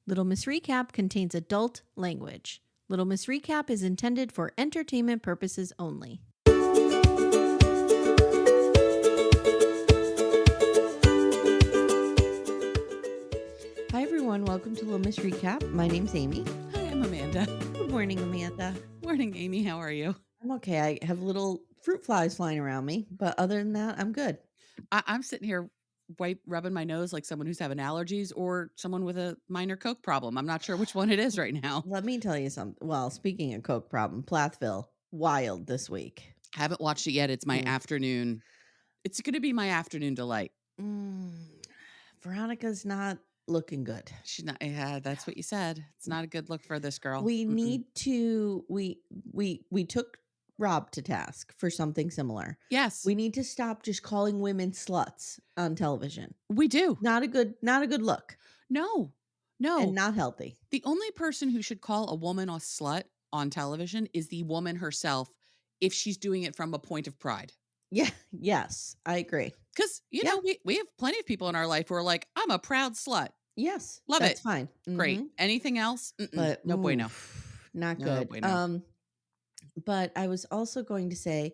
Little Miss Recap contains adult language. Little Miss Recap is intended for entertainment purposes only. Hi, everyone. Welcome to Little Miss Recap. My name's Amy. Hi, I'm Amanda. Good morning, Amanda. Morning, Amy. How are you? I'm okay. I have little fruit flies flying around me, but other than that, I'm good. I'm sitting here rubbing my nose like someone who's having allergies or someone with a minor Coke problem. I'm not sure which one it is right now. Let me tell you something. Well, speaking of Coke problem, Plathville, wild this week. I haven't watched it yet. It's my afternoon. It's going to be my afternoon delight. Veronica's not looking good. She's not. Yeah, that's what you said. It's not a good look for this girl. We need to. We took Rob to task for something similar. Yes, we need to stop just calling women sluts on television. We do. Not a good look. No, and not healthy. The only person who should call a woman a slut on television is the woman herself, if she's doing it from a point of pride. Yeah. Yes, I agree. Because you know we have plenty of people in our life who are like, I'm a proud slut. Yes, love that's it. Fine. Great. Anything else? But no bueno. Not good. No bueno. But I was also going to say,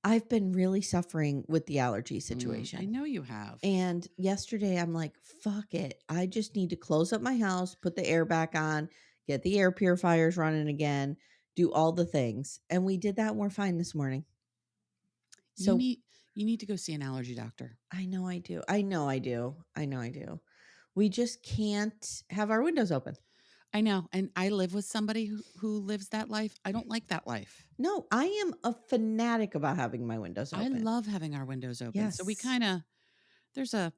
I've been really suffering with the allergy situation. I know you have. And yesterday I'm like, fuck it. I just need to close up my house, put the air back on, get the air purifiers running again, do all the things. And we did that and we're fine this morning. So you need to go see an allergy doctor. I know I do. We just can't have our windows open. I know. And I live with somebody who lives that life. I don't like that life. No, I am a fanatic about having my windows open. I love having our windows open. Yes. So we kind of, there's a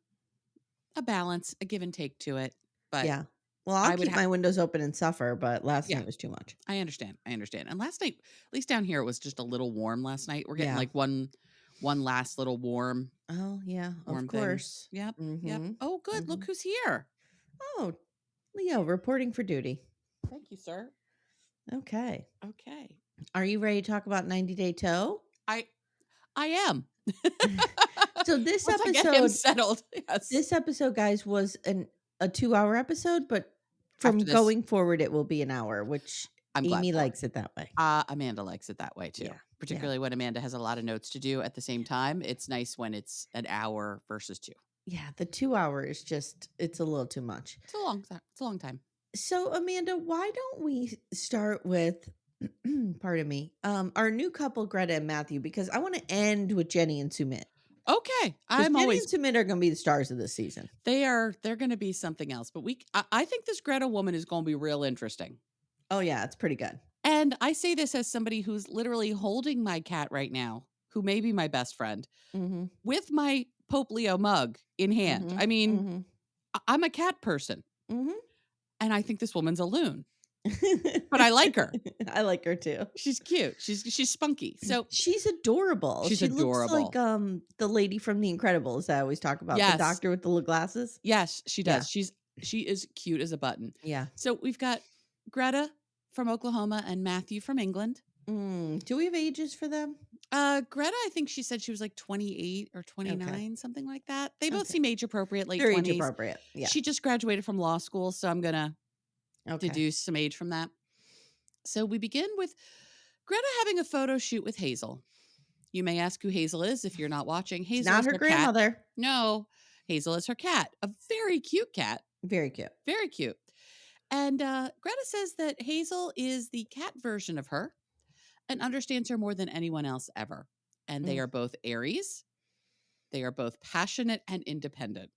balance, a give and take to it. But yeah. Well, I'll keep my windows open and suffer, but last night was too much. I understand. And last night, at least down here, it was just a little warm last night. We're getting like one last little warm. Oh, yeah. Warm of course. Thing. Yep. Yep. Oh, good. Look who's here. Oh, Leo, reporting for duty. Thank you, sir. Okay. Okay. Are you ready to talk about 90 Day Tow? I am. So this Once episode, I get him settled. Yes. This episode, guys, was a 2-hour episode, but from going forward, it will be an hour, which Amy likes it that way. Amanda likes it that way too. Yeah. Particularly when Amanda has a lot of notes to do at the same time. It's nice when it's an hour versus 2. Yeah, the 2 hours it's a little too much. It's a long time. So, Amanda, why don't we start with, pardon me, our new couple, Greta and Matthew, because I want to end with Johny and Sumit. Okay, Johny and Sumit are going to be the stars of this season. They're going to be something else. But I think this Greta woman is going to be real interesting. Oh yeah, it's pretty good. And I say this as somebody who's literally holding my cat right now, who may be my best friend, with my Pope Leo mug in hand. I mean, I'm a cat person. And I think this woman's a loon. But I like her. I like her too. She's cute. She's spunky. So she's adorable. She adorable. Looks like the lady from The Incredibles I always talk about. Yes. The doctor with the little glasses. Yes, she does. Yeah. She is cute as a button. Yeah. So we've got Greta from Oklahoma and Matthew from England. Do we have ages for them? Greta, I think she said she was like 28 or 29, something like that. They both seem age appropriate, late 20s. Age appropriate. Yeah. She just graduated from law school, so I'm gonna deduce some age from that. So we begin with Greta having a photo shoot with Hazel. You may ask who Hazel is if you're not watching. Hazel not is her grandmother. Cat. No, Hazel is her cat. A very cute cat. Very cute. Very cute. And Greta says that Hazel is the cat version of her and understands her more than anyone else ever. And they are both Aries. They are both passionate and independent.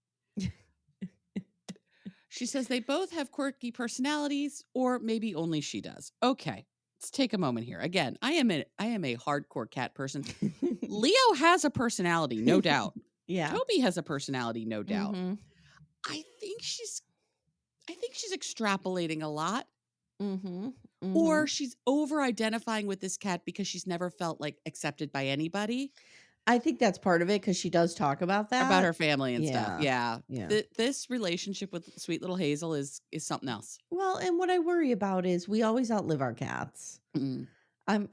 She says they both have quirky personalities, or maybe only she does. Okay, let's take a moment here. Again, I am a hardcore cat person. Leo has a personality, no doubt. Yeah. Toby has a personality, no doubt. I think she's extrapolating a lot. Or she's over-identifying with this cat because she's never felt like accepted by anybody. I think that's part of it because she does talk about that. About her family and stuff. Yeah. Yeah. This relationship with sweet little Hazel is something else. Well, and what I worry about is we always outlive our cats. I'm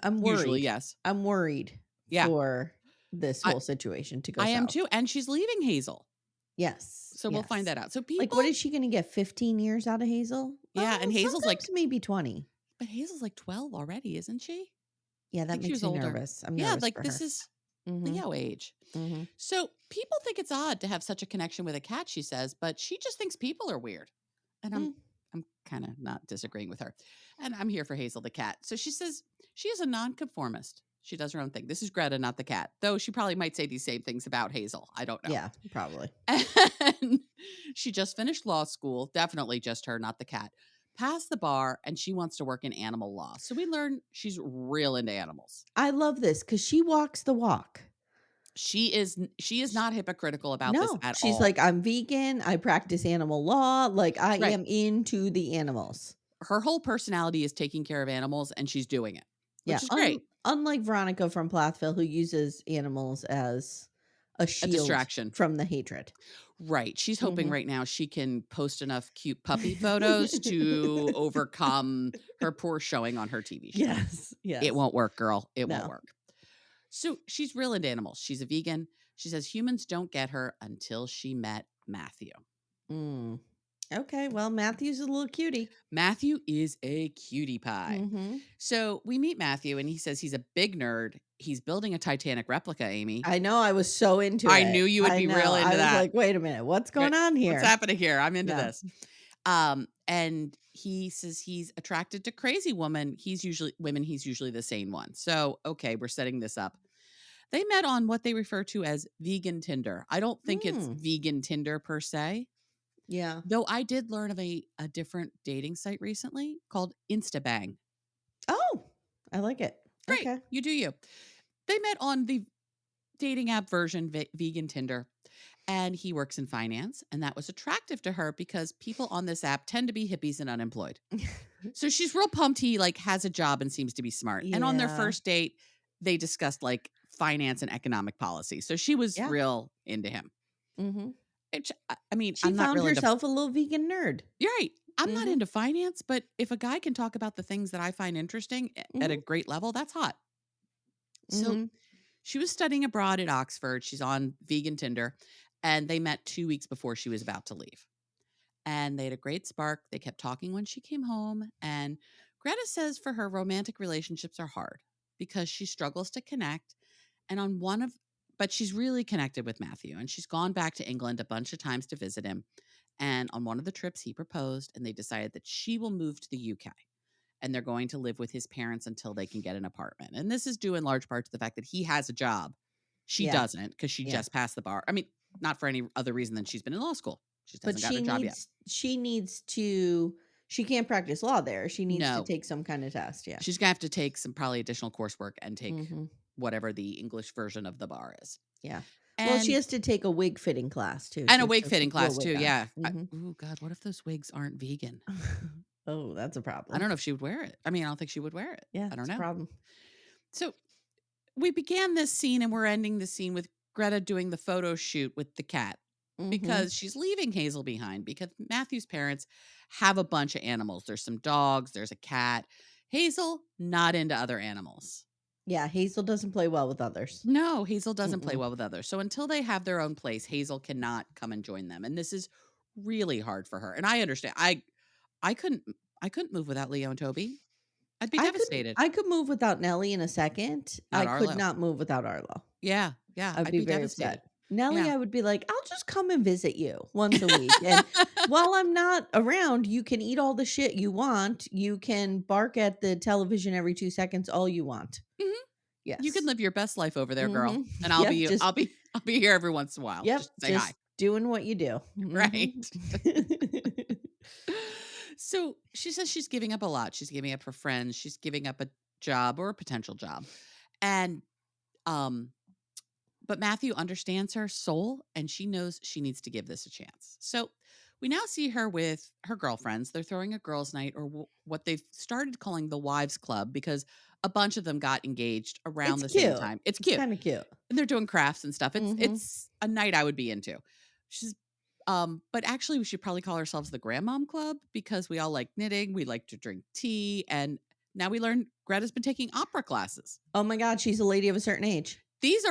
worried. Usually, yes. I'm worried for this whole situation to go south. I am too. And she's leaving Hazel. Yes. So we'll find that out. So Like, people, what is she gonna get, 15 years out of Hazel? yeah, and Hazel's like, Sometimes maybe 20. but Hazel's like 12 already, isn't she? I Yeah, that think she makes was me older. nervous. I'm Yeah, nervous like for this her. is Mhm, Leo age. mhm. So people think it's odd to have such a connection with a cat, she says, but she just thinks people are weird. And Mm. I'm kind of not disagreeing with her. And I'm here for Hazel the cat. So she says she is a nonconformist. She does her own thing. This is Greta, not the cat. Though she probably might say these same things about Hazel. I don't know. Yeah, probably. And she just finished law school. Definitely just her, not the cat. Passed the bar, and she wants to work in animal law. So we learn she's real into animals. I love this because she walks the walk. She is not hypocritical about this No, at she's all. like, "I'm vegan, I practice animal law, like, I Right. am into the animals." Her whole personality is taking care of animals, and she's doing it, Yeah, which is great. unlike Veronica from Plathville, who uses animals as a A shield distraction. from the hatred. Right. She's hoping Mhm. right now she can post enough cute puppy photos to overcome her poor showing on her TV show. Yes, It yes. won't work, girl. It won't No. work. So she's real into animals. She's a vegan. She says humans don't get her until she met Matthew. Mm. Okay, well, Matthew's a little cutie. Matthew is a cutie pie. Mhm. So we meet Matthew, and he says he's a big nerd. He's building a Titanic replica, Amy. I know, I was so into I it. knew you would I be know, real into I was that. like, "Wait a minute, what's Right. going on What's here?" happening here? I'm into Yeah. this. And he says he's attracted to crazy he's usually the sane one. So, okay, we're setting this up. They met on what they refer to as vegan Tinder. I don't think it's Mm. vegan Tinder per se, Yeah. though I did learn of a different dating site recently called Instabang. Oh, I like it. Great, Okay. you do you. They met on the dating app version, vegan Tinder, and he works in finance, and that was attractive to her because people on this app tend to be hippies and unemployed. So she's real pumped he like has a job and seems to be smart. And on their Yeah. first date, they discussed like finance and economic policy. So she was Yeah. real into him. Mhm. I mean, She I'm not found real into. herself a little vegan nerd. You're right. I'm not Mhm. into finance, but if a guy can talk about the things that I find interesting at a Mhm. great level, that's hot. So Mhm. she was studying abroad at Oxford. She's on vegan Tinder, and they met 2 weeks before she was about to leave. And they had a great spark. They kept talking when she came home. And Greta says for her, romantic relationships are hard because she struggles to connect. And but she's really connected with Matthew. And she's gone back to England a bunch of times to visit him. And on one of the trips, he proposed, and they decided that she will move to the UK. And they're going to live with his parents until they can get an apartment. And this is due in large part to the fact that he has a job. She Yeah. doesn't because she Yeah. just passed the bar. I mean, not for any other reason than she's been in law school. She just But hasn't gotten a job yet. she needs to she can't practice law there. She needs to No, take some kind of test, yeah. she's gonna have to take some probably additional coursework and take Mhm. whatever the English version of the bar is. Yeah. Well, she And has to take a wig fitting class too. and She a has wig to fitting glue a class too, wig on. yeah. Mhm. Ooh, God, what if those wigs aren't vegan? Oh, that's a I problem. don't know if she would wear it. I mean, I don't think she would wear it. Yeah, I don't it's a know. problem. So we began this scene and we're ending the scene with Greta doing the photo shoot with the cat Mhm. because she's leaving Hazel behind because Matthew's parents have a bunch of animals. There's some dogs, there's a cat. Hazel, not into other animals. Yeah, Hazel doesn't play well with others. No, Hazel doesn't play Mm-mm. well with others. So until they have their own place, Hazel cannot come and join them. And this is really hard for her. And I understand. I couldn't I couldn't move without Leo and Toby. I'd be devastated. I could move without Nellie in a second. Not I could Arlo. not move without Arlo. Yeah, yeah, I'd I'd be be very devastated. upset. Nellie, Yeah. I would be like, "I'll just come and visit you once a week, and while I'm not around, you can eat all the shit you want. You can bark at the television every 2 seconds all you want." Mhm. You can Yes. live your best life over there, girl. Mhm. And Yep, just I'll be here every once in a while. yep, Just say hi. just doing what you do. Right. Mhm. So she says she's giving up a lot. She's giving up her friends. She's giving up a job or a potential job. And um but Matthew understands her soul and she knows she needs to give this a chance. So we now see her with her girlfriends. They're throwing a girls' night or what they've started calling the Wives Club because a bunch of them got engaged around It's the same cute. time. It's It's cute. kinda cute. And they're doing crafts and stuff. Mhm. It's a night I would be into. She's but actually we should probably call ourselves the Grandmom Club because we all like knitting, we like to drink tea, and now we learn Greta's been taking opera classes. Oh my god, she's a lady of a certain age. These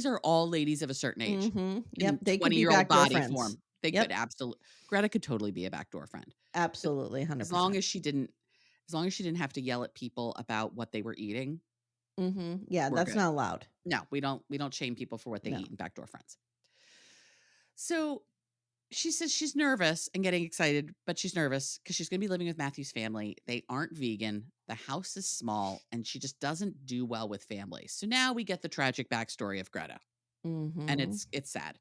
are all ladies of a certain age Mhm. in Yep, they could be 20-year-old backdoor body friends. form. They could Yep. Greta could totally be a backdoor friend. Absolutely, As long 100%. as she didn't have to yell at people about what they were eating, Yeah, we're that's good. not allowed. No, we don't shame people for what they No. eat in backdoor friends. So she says she's nervous and getting excited, but she's nervous because she's going to be living with Matthew's family. They aren't vegan. The house is small, and she just doesn't do well with families. So now we get the tragic backstory of Greta, and Mhm. it's sad.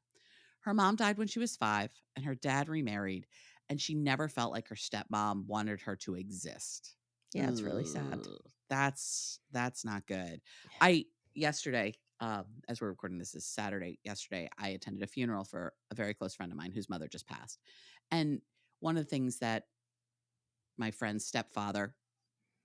Her mom died when she was 5, and her dad remarried, and she never felt like her stepmom wanted her to exist. Yeah, it's really sad. Ugh, that's not good. I yesterday, as we're recording this is Saturday. Yesterday, I attended a funeral for a very close friend of mine whose mother just passed, and one of the things that my friend's stepfather,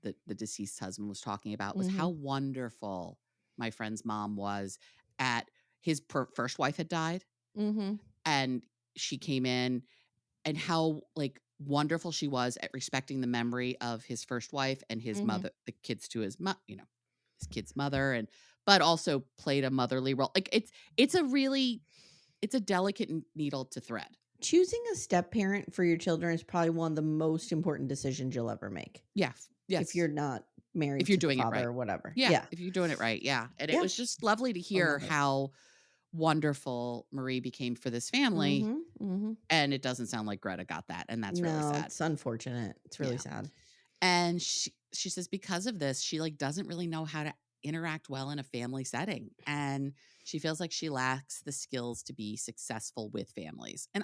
the deceased husband, was talking about was how Mhm. wonderful my friend's mom was at his first wife had died, Mhm. and she came in, and how, like, wonderful she was at respecting the memory of his first wife and his Mhm. mother, the kids to his kid's mother, and but also played a motherly role. Like, it's a delicate needle to thread. Choosing a step parent for your children is probably one of the most important decisions you'll ever make Yeah. if Yes. you're not If married you're to the doing it father right. or whatever. Yeah, Yeah. if you're doing it right, yeah, and it Yeah. was just lovely to I hear love it. how wonderful Marie became for this family, Mhm. Mhm. and it doesn't sound like Greta got that, and that's really No, sad. it's unfortunate. It's really Yeah. sad. And she says because of this, she, like, doesn't really know how to interact well in a family setting, and she feels like she lacks the skills to be successful with families. And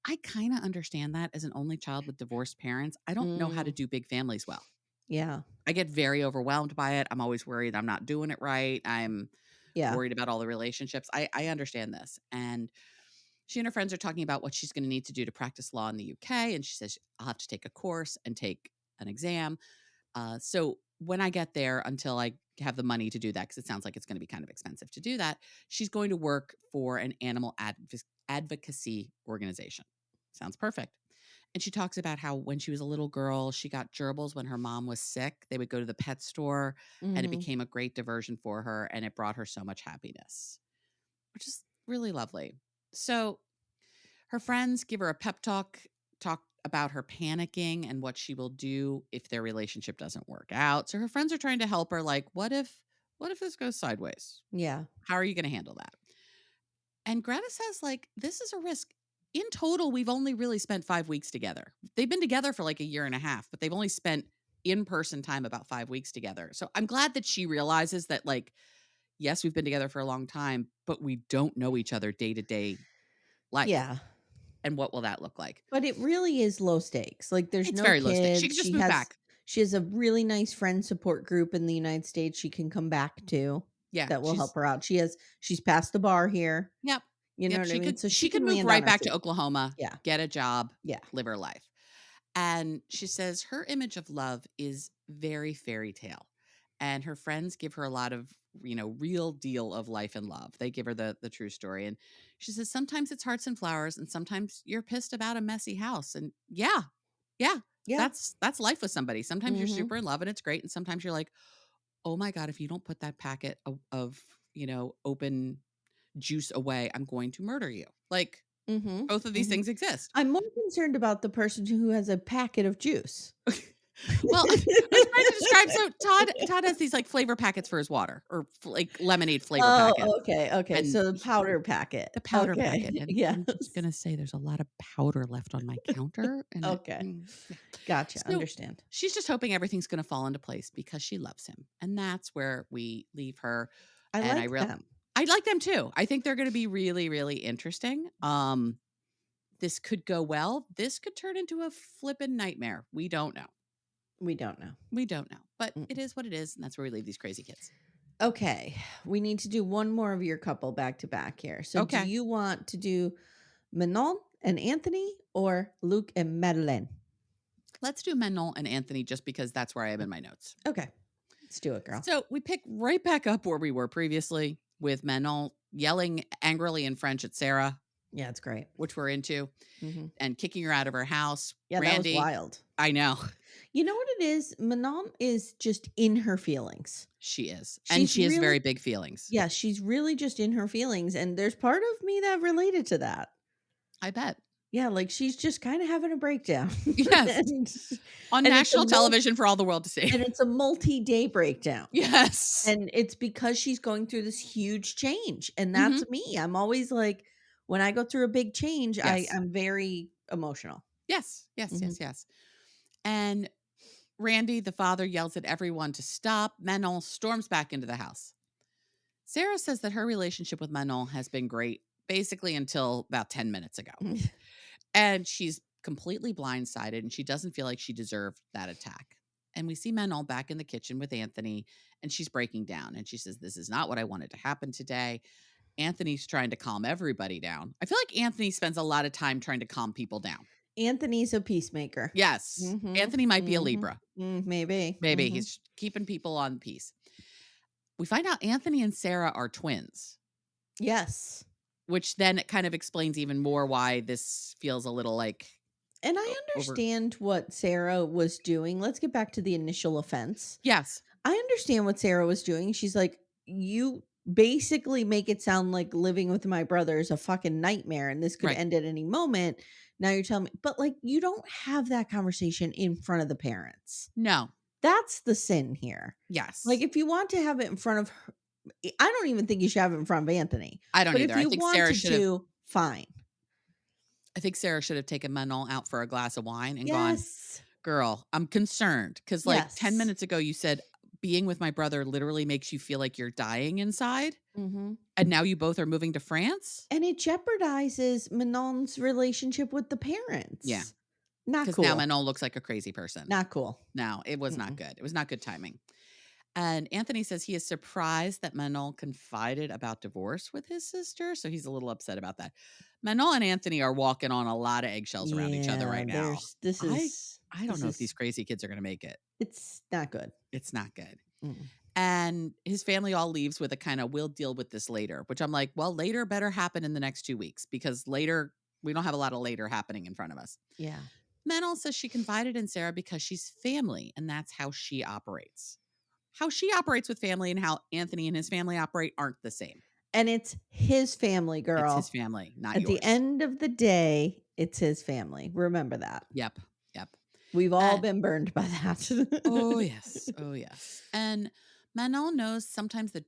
I kinda understand that as an only child with divorced parents. I don't know how to Mm. do big families well. Yeah. I get very overwhelmed by it. I'm always worried I'm not doing it right. I'm Yeah. worried about all the relationships. I understand this. And she and her friends are talking about what she's going to need to do to practice law in the UK. And she says, I'll have to take a course and take an exam. So when I get there, until I have the money to do that, because it sounds like it's going to be kind of expensive to do that, she's going to work for an animal advocacy organization. Sounds perfect. And she talks about how when she was a little girl, she got gerbils when her mom was sick. They would go to the pet store, and it Mhm. became a great diversion for her, and it brought her so much happiness, which is really lovely. So her friends give her a pep talk about her panicking and what she will do if their relationship doesn't work out. So her friends are trying to help her, like, what if this goes sideways? Yeah. How are you going to handle that? And Greta says, like, this is a risk. In total, we've only really spent 5 weeks together. They've been together for like a year and a half, but they've only spent in-person time about 5 weeks together. So I'm glad that she realizes that, like, yes, we've been together for a long time, but we don't know each other day-to-day life. Yeah. And what will that look like? But it really is low stakes. Like, there's It's no very low stakes. She kids. can just move back. She has a really nice friend support group in the United States she can come back to Yeah, that will help her out. She's passed the bar here. yep. You know Yep, what I mean? So she she could can move land on right her back to feet. Oklahoma, Yeah. get a job, Yeah. live her life. And she says her image of love is very fairy tale. And her friends give her a lot of, real deal of life and love. They give her the true story. And she says sometimes it's hearts and flowers, and sometimes you're pissed about a messy house. And yeah, yeah, Yeah. that's life with somebody. Sometimes you're Mhm. super in love and it's great. And sometimes you're like, oh my God, if you don't put that packet of open juice away, I'm going to murder you. Like, Mhm. both of these Mhm. things exist. I'm more concerned about the person who has a packet of juice. Well, I was trying to describe, so Todd has these, like, flavor packets for his water, or like lemonade flavor Oh, packets, okay, okay, and so the powder packet. the powder Okay, packet, and yes. I'm just gonna say there's a lot of powder left on my counter, and Okay, yeah. gotcha, So, understand. she's just hoping everything's gonna fall into place because she loves him, and that's where we leave her, I and like them. I like them too. I think they're gonna be really, really interesting. This could go well. This could turn into a flippin' nightmare. We don't know. We don't know. We don't know, but Mm. it is what it is, and that's where we leave these crazy kids. Okay, we need to do one more of your couple back to back here. So do Okay. you want to do Manon and Anthony or Luke and Madeline? Let's do Manon and Anthony just because that's where I am in my notes. Okay, let's do it, girl. So we pick right back up where we were previously with Manon yelling angrily in French at Sarah, Yeah, it's great. which we're into, Mhm. and kicking her out of her house. Yeah, that was Randy, wild. I know. You know what it is? Manon is just in her feelings. She is. And She's she has really very big feelings. Yeah, she's really just in her feelings, and there's part of me that related to that. I bet. Yeah, like, she's just kinda having a breakdown. Yes. And On and it's a national television for all the world to see. multi-day breakdown. Yes. And it's because she's going through this huge change, and Mhm. that's me. I'm always like, when I go through a big change, Yes. I'm very emotional. Yes. Yes, Mhm. yes, yes. And Randy, the father, yells at everyone to stop. Manon storms back into the house. Sarah says that her relationship with Manon has been great, basically until about 10 minutes ago. And she's completely blindsided and she doesn't feel like she deserved that attack. And we see Manon back in the kitchen with Anthony and she's breaking down. And she says, "This is not what I wanted to happen today." Anthony's trying to calm everybody down. I feel like Anthony spends a lot of time trying to calm people down. Anthony's a peacemaker. Yes. Mhm, Anthony might be a mhm. Libra. Maybe. Maybe Mhm. he's keeping people on peace. We find out Anthony and Sarah are twins, Yes. which then it kind of explains even more why this feels a little like And I over. understand what Sarah was doing. Let's get back to the initial offense. Yes. I understand what Sarah was doing. She's like, "You basically make it sound like living with my brother is a fucking nightmare and this could Right. end at any moment. Now you're telling me," but like, you don't have that conversation in front of the parents. No. That's the sin here. Like, Yes. if you want to have it in front of her, I don't even think you should have it in front of Anthony, I don't but if either. I you think Sarah wanted should have to, fine. I think Sarah should have taken Manon out for a glass of wine and gone, Yes. "Girl, I'm concerned because like 10 Yes. minutes ago you said being with my brother literally makes you feel like you're dying inside, Mhm. and now you both are moving to France?" And it jeopardizes Manon's relationship with the Yeah, parents. Not because now cool. Manon looks like a crazy person. Not cool. No, it was not Mm-mm. good. It was not good timing. And Anthony says he is surprised that Manon confided about divorce with his sister, so he's a little upset about that. Manon and Anthony are walking on a lot of eggshells around each other Yeah, right now. there's this I is I don't this know if these is crazy kids are gonna make it. it's not good. It's not good. Mm. And his family all leaves with a kind of, "We'll deal with this later," which I'm like, well, later better happen in the next 2 weeks because later we don't have a lot of later happening in front of us. Yeah. Manon says she confided in Sarah because she's family and that's how she operates. How she operates with family and how Anthony and his family operate aren't the same. And it's his family, It's his girl. family, not At the yours. end of the day, it's his family. Remember that. Yep. Yep. We've all And been burned by oh that. yes. Oh yes. And Manon knows sometimes that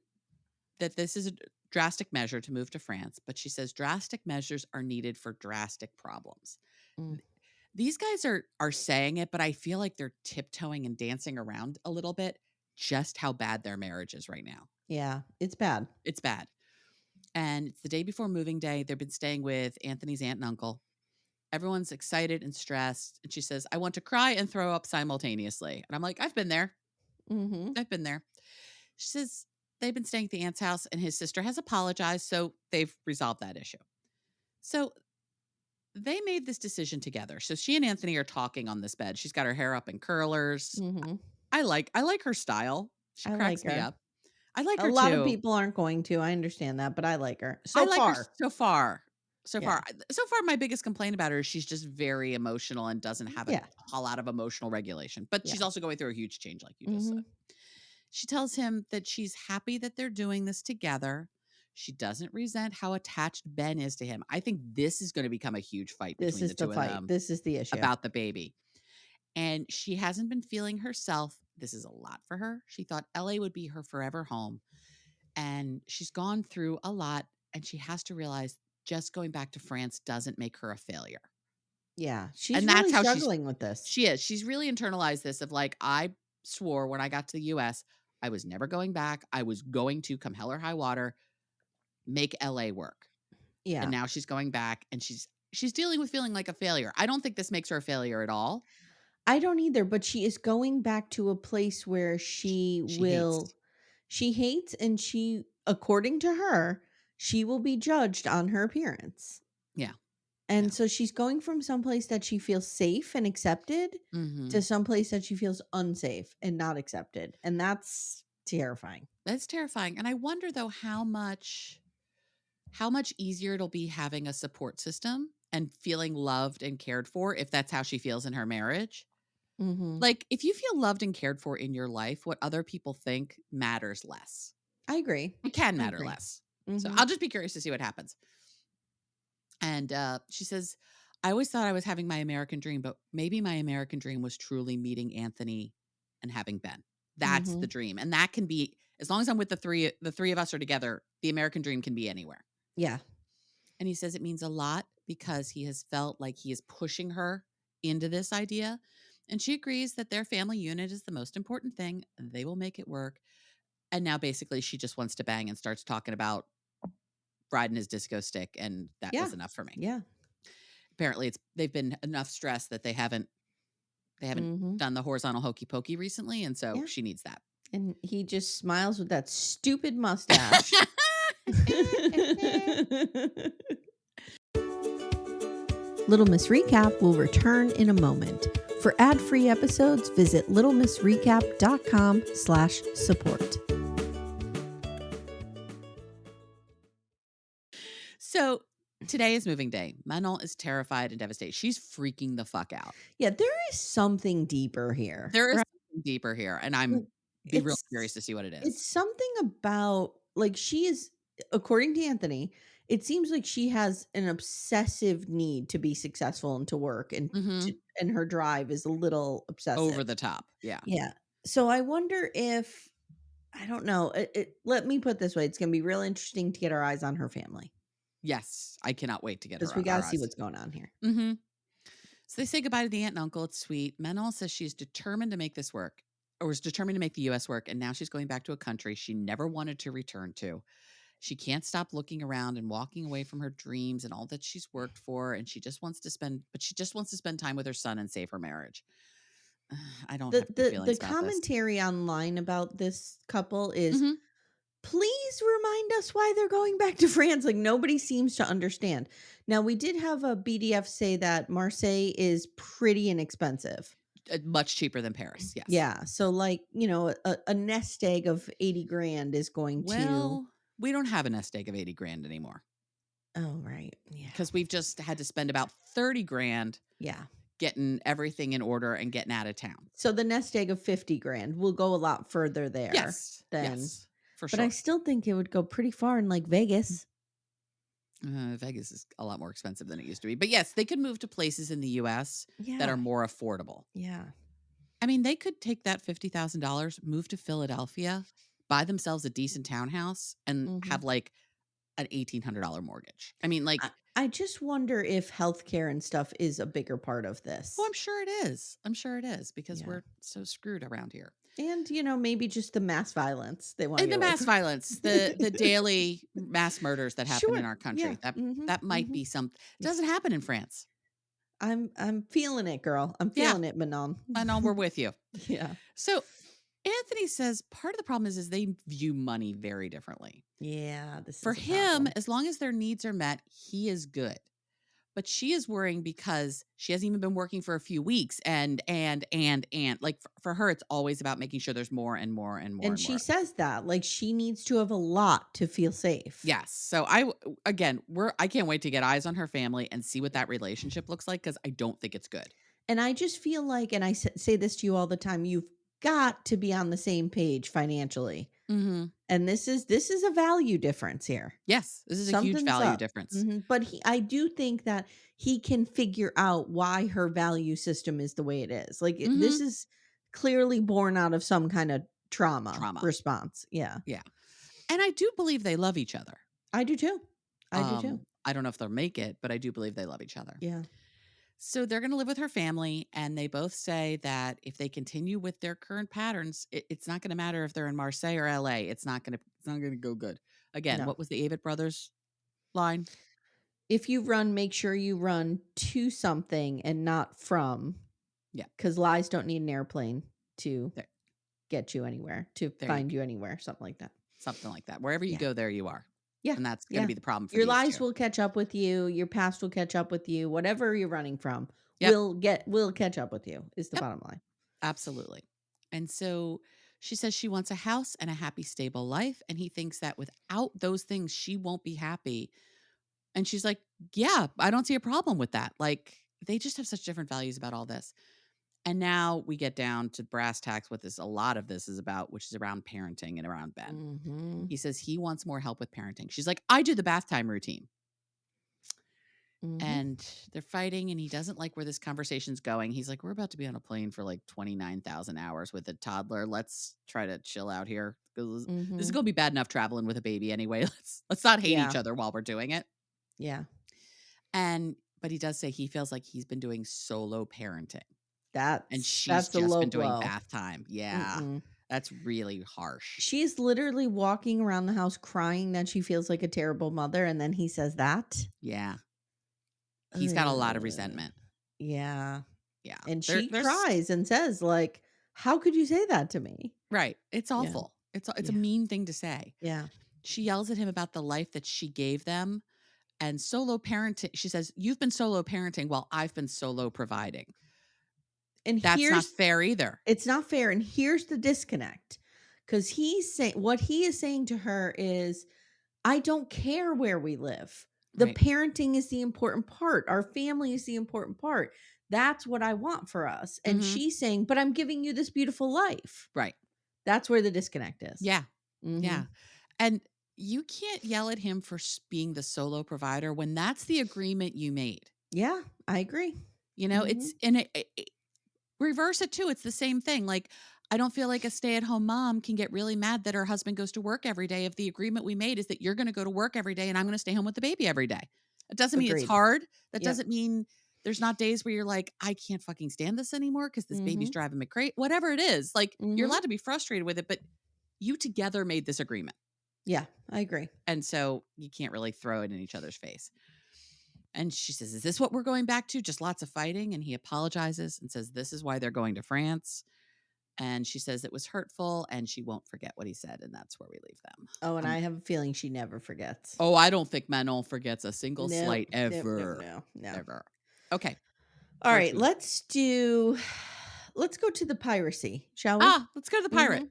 this is a drastic measure to move to France, but she says drastic measures are needed for drastic problems. Mm. These guys are saying it, but I feel like they're tiptoeing and dancing around a little bit just how bad their marriage is right now. Yeah, it's bad. It's bad. And it's the day before moving day. They've been staying with Anthony's aunt and uncle. Everyone's excited and stressed. And she says, "I want to cry and throw up simultaneously." And I'm like, I've been there. Mhm. I've been there. She says they've been staying at the aunt's house and his sister has apologized. So they've resolved that issue. So they made this decision together. So she and Anthony are talking on this bed. She's got her hair up in curlers. Mhm. I like her style. She I like cracks me her. up. I like A her lot of too. people aren't going to. I understand that, but I like her. I So like her far. so far. So Yeah. far. So far, my biggest complaint about her is she's just very emotional and doesn't have Yeah. a lot of emotional regulation. But she's Yeah. also going through a huge change, like you just said. Mhm. She tells him that she's happy that they're doing this together. She doesn't resent how attached Ben is to him. I think this is going to become a huge fight This between is the the two of fight. them This is the issue. about the baby. And she hasn't been feeling herself. This is a lot for her. She thought LA would be her forever home. And she's gone through a lot. And she has to realize just going back to France doesn't make her a failure. Yeah. She's And that's really how struggling with this. she is. She's really internalized this of like, I swore when I got to the US, I was never going back. I was going to, come hell or high water, make LA work. And Yeah. now she's going back and she's dealing with feeling like a failure. I don't think this makes her a failure at all. I don't either, but she is going back to a place where She hates. she hates, and she, according to her, she will be judged on her appearance. Yeah. And Yeah. so she's going from someplace that she feels safe and accepted to Mhm. someplace that she feels unsafe and not accepted. And that's terrifying. That's terrifying. And I wonder though how much easier it'll be having a support system and feeling loved and cared for if that's how she feels in her marriage. Mhm. Like if you feel loved and cared for in your life, what other people think matters less. I agree. It can I matter agree. less. So Mhm. I'll just be curious to see what happens. And she says, I always thought I was having my American dream, but maybe my American dream was truly meeting Anthony and having Ben. That's the Mhm. dream. And that can be, as long as I'm with the three of us are together, the American dream can be anywhere. Yeah. And he says it means a lot because he has felt like he is pushing her into this idea. And she agrees that their family unit is the most important thing. And they will make it work. And now basically she just wants to bang and starts talking about riding his disco stick. And that Yeah. was enough for me. Yeah. Apparently they've been enough stressed that they haven't Mhm. done the horizontal hokey pokey recently. And so Yeah. she needs that. And he just smiles with that stupid mustache. Little Miss Recap will return in a moment. For ad-free episodes, visit littlemissrecap.com/support. So today is moving day. Manon is terrified and devastated. She's freaking the fuck out. Yeah, there is something deeper here, There is right? something deeper here, and I'm Like, be real curious it's to see what it is. it's something about like she is according to Anthony, it seems like she has an obsessive need to be successful and to work Mhm. and her drive is a little Over obsessive. the top. Yeah. Yeah. So I wonder if I don't know. Let me put it this way: it's going to be real interesting to get our eyes on her family Yes. I cannot wait to get because her we got to our see eyes. what's going on here. Mhm. So they say goodbye to the aunt and uncle. It's sweet. Manon says she's determined to make this work, or is determined to make the US work, and now she's going back to a country she never wanted to return to. She can't stop looking around and walking away from her dreams and all that she's worked for, and she just wants to spend time with her son and save her marriage. I don't The have good the feelings about this. commentary online about this couple is Mhm. please remind us why they're going back to France. Like nobody seems to understand. Now we did have a BDF say that Marseille is pretty inexpensive. Much cheaper than Paris, yes. Yeah, so like, a nest egg of 80 grand is going to Well, we don't have a nest egg of 80 grand anymore Oh, right. Yeah. because we've just had to spend about 30 grand Yeah. getting everything in order and getting out of town. So the nest egg of 50 grand will go a lot further there Yes, than yes, for but I sure. still think it would go pretty far in like Vegas. Vegas is a lot more expensive than it used to be. But yes, they could move to places in the US that are Yeah. more affordable. Yeah. I mean, they could take that $50,000, move to Philadelphia, buy themselves a decent townhouse, and Mhm. have like an $1,800 mortgage. I mean, like, I just wonder if healthcare and stuff is a bigger part of oh, this. I'm sure it is. I'm sure it is because Yeah. we're so screwed around here. And, maybe just the mass violence they wanna And get the away mass from. violence, the daily mass murders that happen in Sure. our Yeah. country, that Mhm. that might Mhm. be some Yeah. doesn't happen in France. I'm feeling it, girl. I'm Yeah, feeling it, Manon. I know we're with you. Yeah. So Anthony says part of the problem is they view money very differently. Yeah, this For is a him, problem. as long as their needs are met, he is good. But she is worrying because she hasn't even been working for a few weeks and like for her it's always about making sure there's more and more and more And and she more. says that, like, she needs to have a lot to feel safe. Yes. So I can't wait to get eyes on her family and see what that relationship looks like cuz I don't think it's good. And I just feel like and say this to you all the time, you've got to be on the same page financially. Mhm. And this is a value difference here. Yes, this is a huge Something's value up. difference. But I do think that he can figure out why her value system is the way it is. Like, this Mhm. is clearly born out of some kind of trauma Trauma. response. Yeah. Yeah. And I do believe they love each other. I do too. I do too. I don't know if they'll make it, but I do believe they love each other. Yeah. So they're going to live with her family, and they both say that if they continue with their current patterns, it's not going to matter if they're in Marseille or LA. It's not going to go good. Again, No. what was the Avett Brothers line? If you run, make sure you run to something and not from, Yeah, because lies don't need an airplane to there, get you anywhere, to there you find go. you anywhere, something like that. Something like that. Wherever you Yeah. go, there you are, Yeah. and that's going to Yeah. be the problem for Your these lies two. will catch up with you. Your past will catch up with you. Whatever you're running from Yep, will catch up with you is the yep, bottom line. absolutely. And so she says she wants a house and a happy, stable life, and he thinks that without those things, she won't be happy. And she's like, "Yeah, I don't see a problem with that." Like, they just have such different values about all this. And now we get down to brass tacks what a lot of this is about, which is around parenting and around Ben. Mhm. He says he wants more help with parenting. She's like, "I do the bath time routine." and they're fighting, and he doesn't like where this conversation's going. He's like, we're about to be on a plane for like 29,000 hours with a toddler. Let's try to chill out here. This is going to be bad enough traveling with a baby anyway. Let's not hate each Yeah. other while we're doing it. Yeah. But he does say he feels like he's been doing solo parenting. And she's That's a just low been doing blow. bath time. Yeah. That's really harsh. She's literally walking around the house crying that she feels like a terrible mother, and then he says that? Yeah. He's got a lot of resentment. Yeah. Yeah. And she cries and says, like, how could you say that to me? Right. It's awful. Yeah. It's a mean thing to say. Yeah. She yells at him about the life that she gave them and solo parenting. She says, you've been solo parenting while I've been solo providing. And that's not fair either. It's not fair. And here's the disconnect. Because he's saying, what he is saying to her is, I don't care where we live. The parenting is the important part. Our family is the important part. That's what I want for us. And she's saying, but I'm giving you this beautiful life. Right. That's where the disconnect is. Yeah. Yeah. And you can't yell at him for being the solo provider when that's the agreement you made. Yeah, I agree. You know, it's and reverse it too. It's the same thing. Like, I don't feel like a stay-at-home mom can get really mad that her husband goes to work every day if the agreement we made is that you're going to go to work every day and I'm going to stay home with the baby every day. It doesn't mean it's hard. That doesn't mean there's not days where you're like, I can't fucking stand this anymore because this baby's driving me crazy. Whatever it is, like, you're allowed to be frustrated with it, but you together made this agreement. Yeah, I agree. And so you can't really throw it in each other's face. And she says, is this what we're going back to? Just lots of fighting? And he apologizes and says, this is why they're going to France. And she says it was hurtful and she won't forget what he said. And that's where we leave them. Oh, and I have a feeling she never forgets. Oh, I don't think Manon forgets a single slight ever. No. Ever. Okay. All right. Let's go to the piracy, shall we? Let's go to the pirate.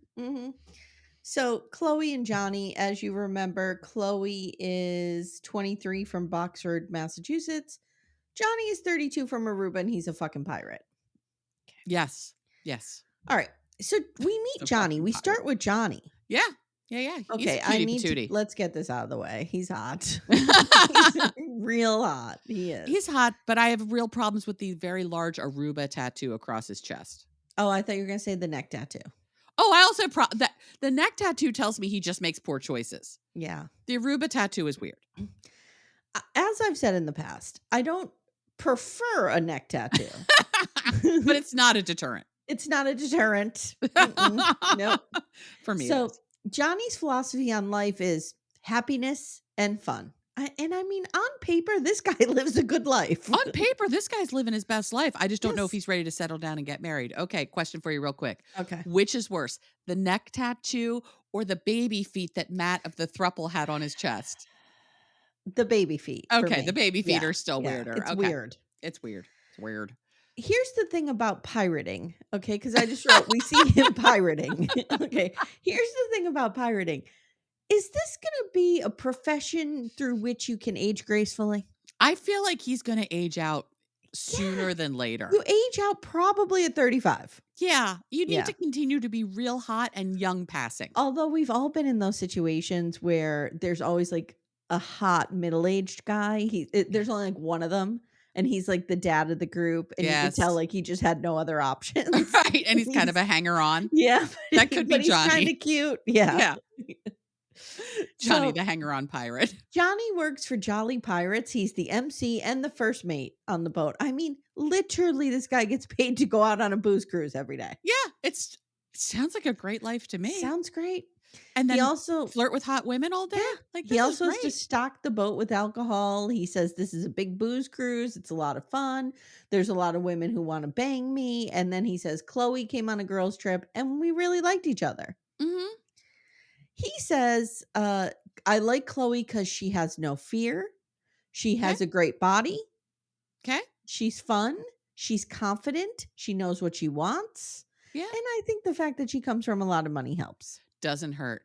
So Chloe and Johny, as you remember, Chloe is 23 from Boxford, Massachusetts. Johny is 32 from Aruba, and he's a fucking pirate. Okay. Yes. All right. So we meet Johny. We start with Johny. Yeah. Okay, let's get this out of the way. He's hot. He's real hot. He is. He's hot, but I have real problems with the very large Aruba tattoo across his chest. Oh, I thought you were going to say the neck tattoo. Oh, I also that the neck tattoo tells me he just makes poor choices. Yeah. The Aruba tattoo is weird. As I've said in the past, I don't prefer a neck tattoo. But it's not a deterrent. It's not a deterrent. Nope. For me. So Johnny's philosophy on life is happiness and fun. I mean, on paper, this guy lives a good life. On paper, this guy's living his best life. I just don't know if he's ready to settle down and get married. Okay, question for you real quick. Okay. Which is worse, the neck tattoo or the baby feet that Matt of the throuple had on his chest? The baby feet. Okay, the baby feet are still weirder. It's weird. It's weird. Here's the thing about pirating, okay? Because I just wrote, we see him pirating. Okay. Here's the thing about pirating. Is this going to be a profession through which you can age gracefully? I feel like he's going to age out sooner than later. You age out probably at 35. Yeah. You need to continue to be real hot and young passing. Although we've all been in those situations where there's always like a hot middle-aged guy. There's only like one of them. And he's like the dad of the group. And you can tell like he just had no other options. Right. And he's kind of a hanger-on. Yeah. That could be Johny. He's kind of cute. Yeah. Johny, the hanger-on pirate. Johny works for Jolly Pirates. He's the MC and the first mate on the boat. I mean, literally, this guy gets paid to go out on a booze cruise every day. Yeah. It sounds like a great life to me. Sounds great. And then he also flirt with hot women all day. Yeah. Like he also has to stock the boat with alcohol. He says this is a big booze cruise. It's a lot of fun. There's a lot of women who want to bang me. And then he says Chloe came on a girls' trip and we really liked each other. Mm-hmm. He says, I like Chloe because she has no fear. She has a great body. Okay. She's fun. She's confident. She knows what she wants. Yeah. And I think the fact that she comes from a lot of money helps. Doesn't hurt.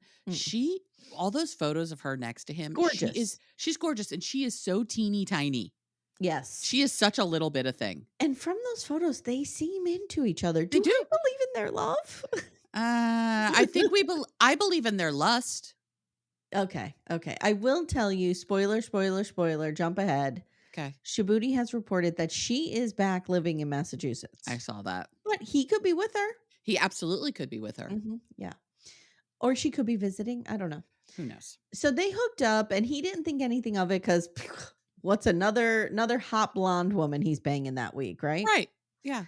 All those photos of her next to him. Gorgeous. She's gorgeous. And she is so teeny tiny. Yes. She is such a little bit of thing. And from those photos, they seem into each other. They do. I believe in their love? I think I believe in their lust. Okay. I will tell you, spoiler, jump ahead. Okay. Shibuti has reported that she is back living in Massachusetts. I saw that. But he could be with her. He absolutely could be with her. Yeah. Or she could be visiting. I don't know. Who knows? So they hooked up and he didn't think anything of it because what's another hot blonde woman he's banging that week, right? Right. Yeah.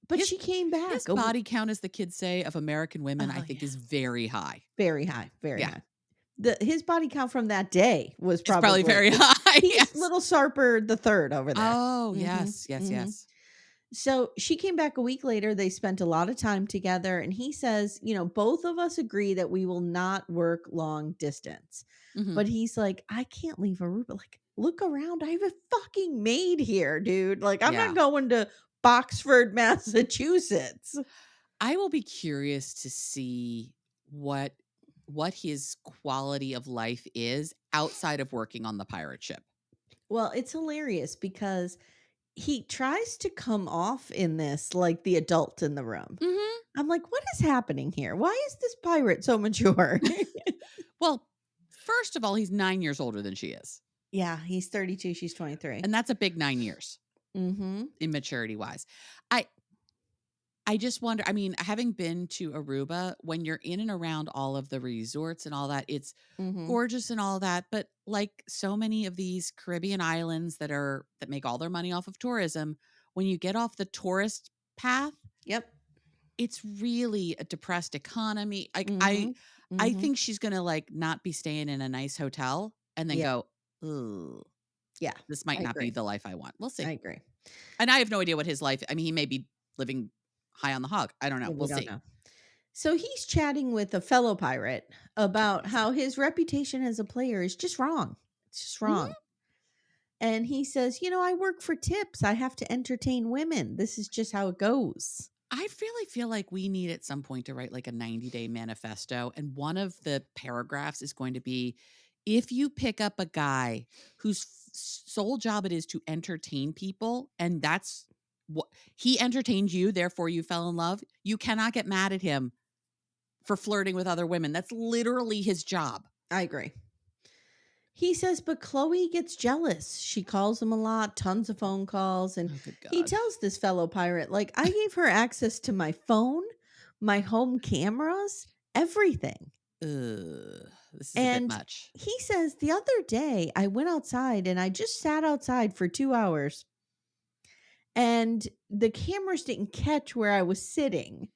But she came back. His body count, as the kids say, of American women, I think is very high. Very high. Very high. His body count from that day was probably very high. He's little Sarper the third over there. Oh, yes. Yes. So she came back a week later. They spent a lot of time together. And he says, both of us agree that we will not work long distance. But he's like, I can't leave Aruba. Like, look around. I have a fucking maid here, dude. Like, I'm not going to Boxford, Massachusetts. I will be curious to see what his quality of life is outside of working on the pirate ship. Well, it's hilarious because he tries to come off in this like the adult in the room. I'm like, what is happening here? Why is this pirate so mature? Well, first of all, he's 9 years older than she is. Yeah, he's 32. She's 23. And that's a big 9 years. Immaturity wise. I just wonder, I mean, having been to Aruba, when you're in and around all of the resorts and all that, it's gorgeous and all that. But like so many of these Caribbean islands that make all their money off of tourism, when you get off the tourist path, it's really a depressed economy. I think she's going to like not be staying in a nice hotel and then go, ooh, this might not be the life I want. We'll see. I agree. And I have no idea what his life, I mean, he may be living high on the hog. I don't know. We'll see. So he's chatting with a fellow pirate about how his reputation as a player is just wrong. It's just wrong. And he says, I work for tips. I have to entertain women. This is just how it goes. I really feel like we need at some point to write like a 90-day manifesto. And one of the paragraphs is going to be, if you pick up a guy whose sole job it is to entertain people, and that's what he entertained you, therefore you fell in love, you cannot get mad at him for flirting with other women. That's literally his job. I agree. He says, but Chloe gets jealous. She calls him a lot, tons of phone calls. And he tells this fellow pirate, like, I gave her access to my phone, my home cameras, everything. This is a bit much. He says, the other day I went outside and I just sat outside for 2 hours. And the cameras didn't catch where I was sitting.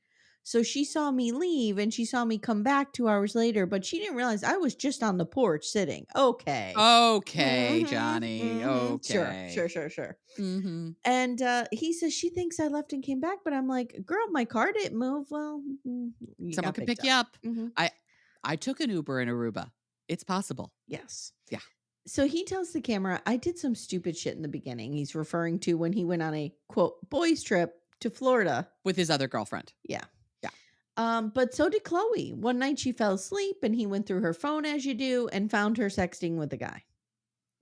So she saw me leave and she saw me come back 2 hours later, but she didn't realize I was just on the porch sitting. Okay. Okay, Johny. Okay. Sure. And he says she thinks I left and came back, but I'm like, girl, my car didn't move. Well, someone could pick you up. I took an Uber in Aruba. It's possible. Yes. Yeah. So he tells the camera, I did some stupid shit in the beginning. He's referring to when he went on a, quote, boys trip to Florida. With his other girlfriend. Yeah. But so did Chloe. One night she fell asleep and he went through her phone as you do and found her sexting with a guy.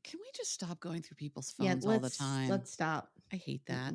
Can we just stop going through people's phones all the time? Let's stop. I hate that.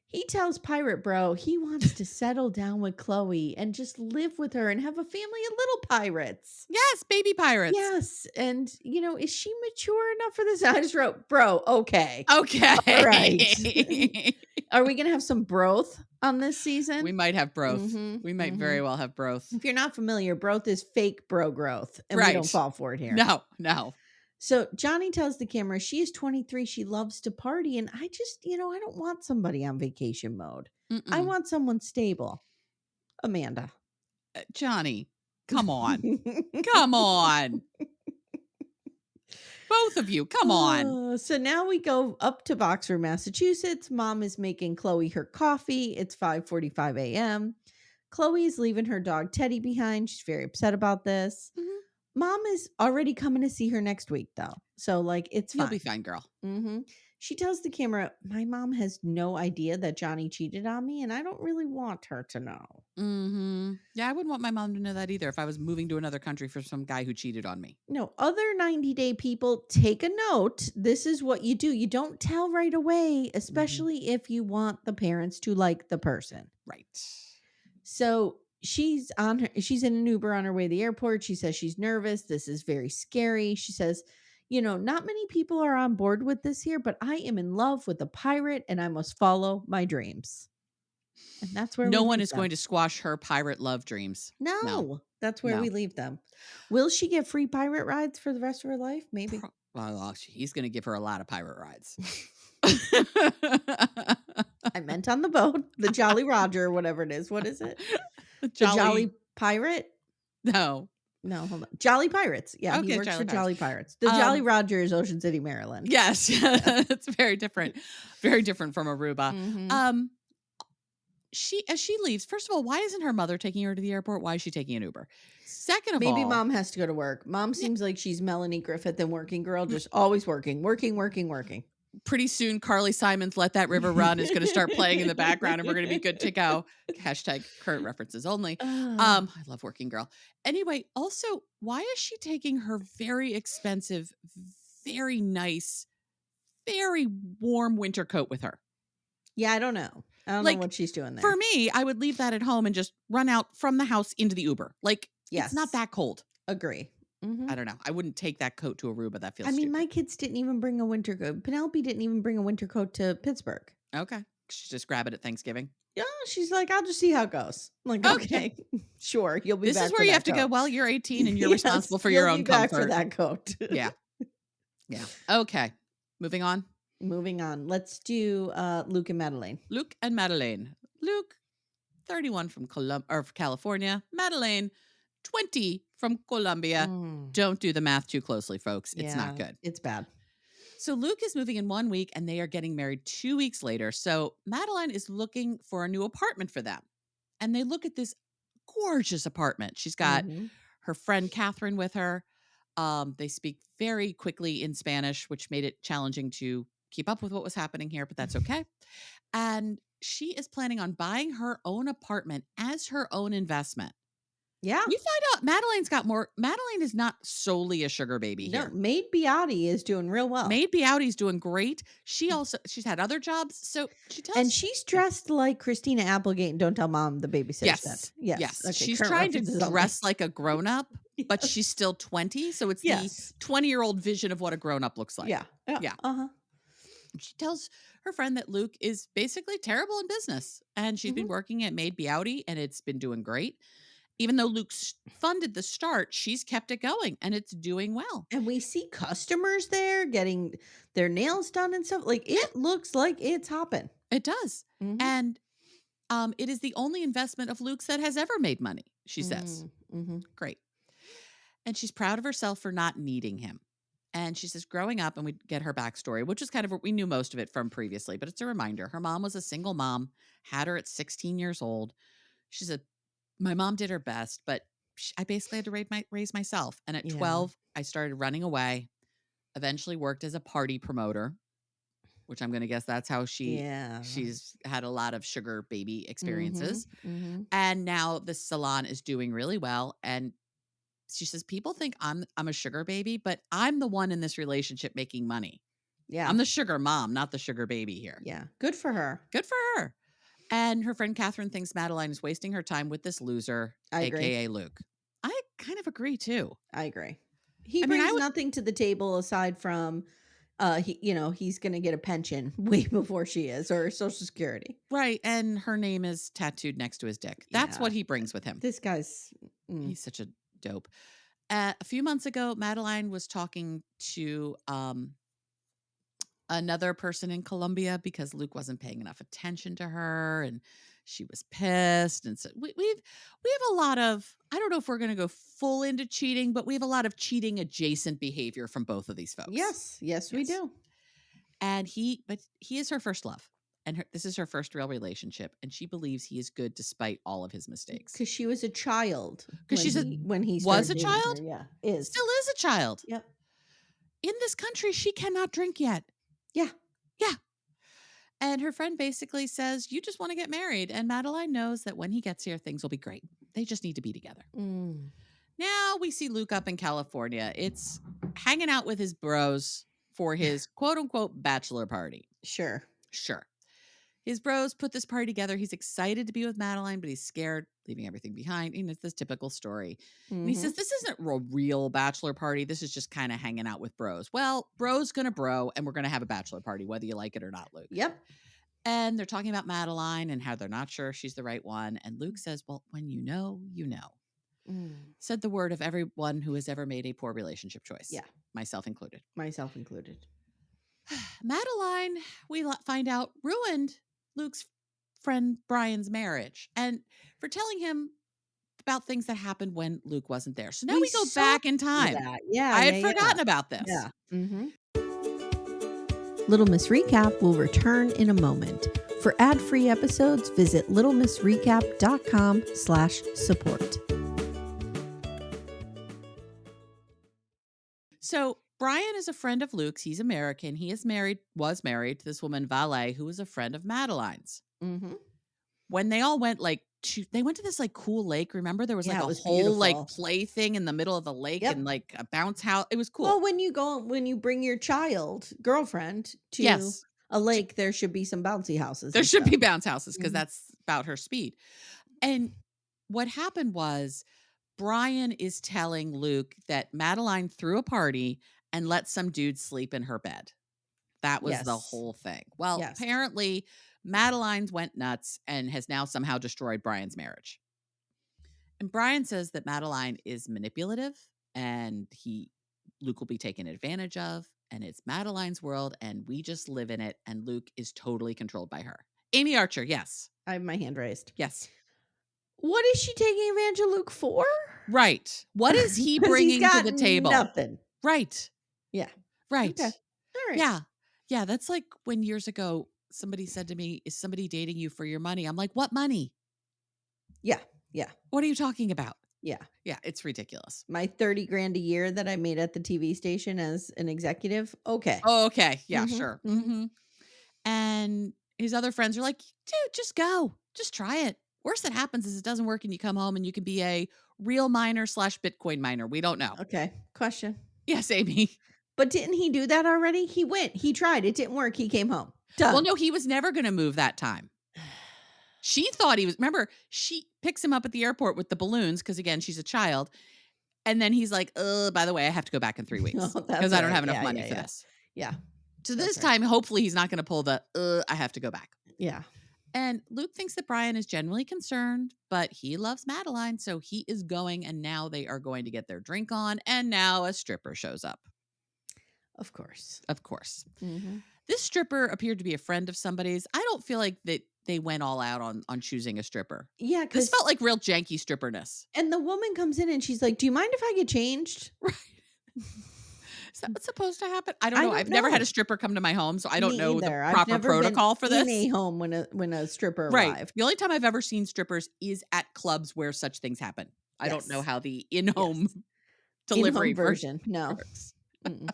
He tells Pirate Bro he wants to settle down with Chloe and just live with her and have a family of little pirates. Yes, baby pirates. Yes. And, is she mature enough for this? I just wrote, bro, okay. Okay. All right. Are we going to have some broth on this season? We might have broth. We might very well have broth. If you're not familiar, broth is fake bro growth. And we don't fall for it here. No. So Johny tells the camera she is 23. She loves to party. And I just, I don't want somebody on vacation mode. I want someone stable. Amanda. Johny, come on. Come on. Both of you, come on. So now we go up to Boxford, Massachusetts. Mom is making Chloe her coffee. It's 5:45 a.m. Chloe is leaving her dog Teddy behind. She's very upset about this. Mom is already coming to see her next week, though. So, it's fine. You'll be fine, girl. She tells the camera, my mom has no idea that Johny cheated on me, and I don't really want her to know. Yeah, I wouldn't want my mom to know that either if I was moving to another country for some guy who cheated on me. No, other 90-day people, take a note. This is what you do. You don't tell right away, especially if you want the parents to like the person. Right. So she's in an Uber on her way to the airport. She says she's nervous. This is very scary. She says, not many people are on board with this here, but I am in love with a pirate and I must follow my dreams. And that's where we No one leave is them. going to squash her pirate love dreams. No. No, that's where No. we leave them. Will she get free pirate rides for the rest of her life? Maybe. Well, he's going to give her a lot of pirate rides. I meant on the boat, the Jolly Roger, or whatever it is. What is it? The Jolly Pirate? No. No, hold on. Jolly Pirates. Yeah, he Okay, works Jolly for Pirates. Jolly Pirates. The Jolly Roger is Ocean City, Maryland. Yes. It's very different. Very different from Aruba. Mhm. As she leaves, first of all, why isn't her mother taking her to the airport? Why is she taking an Uber? Second of Maybe all, mom has to go to work. Mom seems like she's Melanie Griffith and working girl, just always working. pretty soon Carly Simon's Let That River Run is going to start playing in the background and we're going to be good to go. Hashtag current references only. I love Working Girl. Anyway, also, why is she taking her very expensive, very nice, very warm winter coat with her? Yeah, I don't know. I don't know what she's doing there. For me, I would leave that at home and just run out from the house into the Uber. It's Yes. not that cold. Agree. I don't know. I wouldn't take that coat to Aruba. That feels I mean, stupid. my kids didn't even bring a winter coat. Penelope didn't even bring a winter coat to Pittsburgh. Okay. She just grab it at Thanksgiving. Yeah, she's like, I'll just see how it goes. I'm like, okay, sure, you'll be back. This is where you have to go, well, you're 18 and you're responsible for your own comfort. Back for that coat. Yeah. Yeah. Okay. Moving on. Let's do Luke and Madeline. Luke and Madeline. Luke, 31 from California. Madeline, 20 from Colombia. Don't do the math too closely, folks. It's not good. It's bad. So Luke is moving in 1 week and they are getting married 2 weeks later. So Madeline is looking for a new apartment for them. And they look at this gorgeous apartment. She's got her friend Catherine with her. They speak very quickly in Spanish, which made it challenging to keep up with what was happening here, but that's okay. And she is planning on buying her own apartment as her own investment. Yeah. We find out Madeline's got more. Madeline is not solely a sugar baby here. Maid Beati is doing real well. Maid Beati's doing great. She's had other jobs. So she tells. And she's dressed like Christina Applegate and Don't Tell Mom the Babysitter said. Yes. Okay, she's trying to dress like a grown-up, but she's still 20. So it's the 20-year-old vision of what a grown-up looks like. Yeah. Uh-huh. She tells her friend that Luke is basically terrible in business. And she's been working at Maid Beati and it's been doing great. Even though Luke's funded the start, she's kept it going and it's doing well. And we see customers there getting their nails done and stuff. Like it looks like it's hopping. It does. And it is the only investment of Luke's that has ever made money, she says. Great. And she's proud of herself for not needing him. And she says, growing up, and we get her backstory, which is kind of, we knew most of it from previously, but it's a reminder. Her mom was a single mom, had her at 16 years old. She said, my mom did her best, but I basically had to raise myself. And at 12, I started running away, eventually worked as a party promoter, which I'm going to guess that's how she's had a lot of sugar baby experiences. And now the salon is doing really well. And she says, people think I'm a sugar baby, but I'm the one in this relationship making money. Yeah. I'm the sugar mom, not the sugar baby here. Yeah. Good for her. Good for her. And her friend Catherine thinks Madeline is wasting her time with this loser, aka Luke. I kind of agree too. I agree. He brings nothing to the table aside from he's going to get a pension way before she is, or Social Security. Right. And her name is tattooed next to his dick. That's what he brings with him. This guy's he's such a dope. A few months ago, Madeline was talking to another person in Colombia because Luke wasn't paying enough attention to her and she was pissed. And so we have a lot of, I don't know if we're going to go full into cheating, but we have a lot of cheating adjacent behavior from both of these folks. Yes, we do. And he is her first love. And this is her first real relationship. And she believes he is good despite all of his mistakes. Because she was a child. Because when he was a child? Yeah, is. Still is a child. Yep. In this country, she cannot drink yet. Yeah. Yeah. And her friend basically says, you just want to get married. And Madeline knows that when he gets here, things will be great. They just need to be together. Now we see Luke up in California. It's hanging out with his bros for his quote unquote bachelor party. Sure. His bros put this party together. He's excited to be with Meline, but he's scared, leaving everything behind. It's this typical story. And he says, this isn't a real bachelor party. This is just kind of hanging out with bros. Well, bro's gonna bro, and we're gonna have a bachelor party, whether you like it or not, Luke. Yep. And they're talking about Meline and how they're not sure if she's the right one. And Luke says, well, when you know, you know. Said the word of everyone who has ever made a poor relationship choice. Yeah. Myself included. Meline, we find out, ruined Luke's friend Brian's marriage, and for telling him about things that happened when Luke wasn't there. So now we go back in time. Yeah, I had forgotten about this. Yeah. Little Miss Recap will return in a moment. For ad-free episodes, visit littlemissrecap.com/support. So Brian is a friend of Luke's. He's American. He was married to this woman, Valet, who was a friend of Madeline's. When they all went they went to this cool lake. Remember, there was a whole beautiful. play thing in the middle of the lake and a bounce house. It was cool. Well, when you bring your girlfriend to a lake, there should be some bouncy houses. There should be bounce houses because that's about her speed. And what happened was Brian is telling Luke that Meline threw a party and let some dude sleep in her bed. That was the whole thing. Well, apparently Madeline's went nuts and has now somehow destroyed Brian's marriage. And Brian says that Meline is manipulative and Luke will be taken advantage of, and it's Madeline's world and we just live in it, and Luke is totally controlled by her. Amy Archer, yes. I have my hand raised. Yes. What is she taking advantage of Luke for? Right. What is he bringing to the table? Nothing. Right. Yeah. Right. Okay. All right. Yeah. Yeah. That's like when years ago somebody said to me, is somebody dating you for your money? I'm like, what money? Yeah. Yeah. What are you talking about? Yeah. Yeah. It's ridiculous. My 30 grand a year that I made at the TV station as an executive. Okay. Oh, okay. Yeah, sure. And his other friends are like, dude, just go. Just try it. Worst that happens is it doesn't work and you come home and you can be a real miner / Bitcoin miner. We don't know. Okay. Question. Yes, Amy. But didn't he do that already? He went. He tried. It didn't work. He came home. Done. Well, no, he was never going to move that time. She thought he was. Remember, she picks him up at the airport with the balloons because, again, she's a child. And then he's like, by the way, I have to go back in 3 weeks because I don't have enough money for this. Yeah. So this time, hopefully, he's not going to pull the, I have to go back. Yeah. And Luke thinks that Brian is genuinely concerned, but he loves Meline, so he is going, and now they are going to get their drink on, and now a stripper shows up. Of course. Of course. This stripper appeared to be a friend of somebody's. I don't feel like that they went all out on choosing a stripper. Yeah, because this felt like real janky stripperness. And the woman comes in and she's like, do you mind if I get changed? Right. Is that what's supposed to happen? I don't know. I've never had a stripper come to my home, so I don't know the proper protocol for this. In a home when a stripper right. arrived. The only time I've ever seen strippers is at clubs where such things happen. I don't know how the in-home delivery version works. No.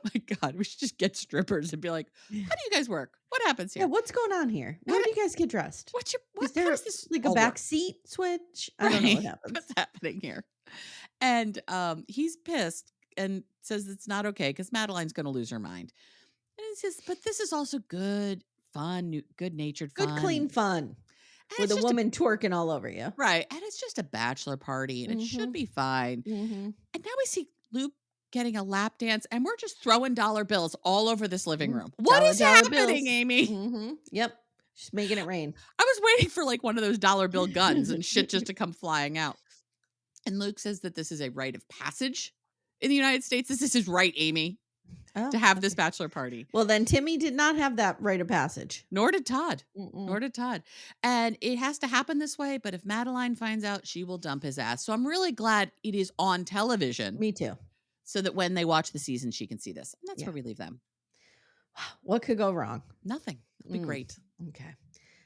My God, we should just get strippers and be like, how do you guys work? What happens here? Yeah, what's going on here? How do you guys get dressed? Is there this like a back seat switch? I don't know what happens. What's happening here? And he's pissed and says it's not okay because Madeline's going to lose her mind. And he says, but this is also good, fun, good-natured fun. Good, clean fun. With a woman twerking all over you. Right. And it's just a bachelor party and it should be fine. And now we see Luke getting a lap dance and we're just throwing dollar bills all over this living room. What is happening, Amy? Yep. She's making it rain. I was waiting for like one of those dollar bill guns and shit just to come flying out. And Luke says that this is a rite of passage in the United States. This is his right, Amy, to have this bachelor party. Well, then Timmy did not have that rite of passage. Nor did Todd. Nor did Todd. And it has to happen this way. But if Meline finds out, she will dump his ass. So I'm really glad it is on television. Me too. So that when they watch the season, she can see this. And that's where we leave them. What could go wrong? Nothing. It'll be great. Okay.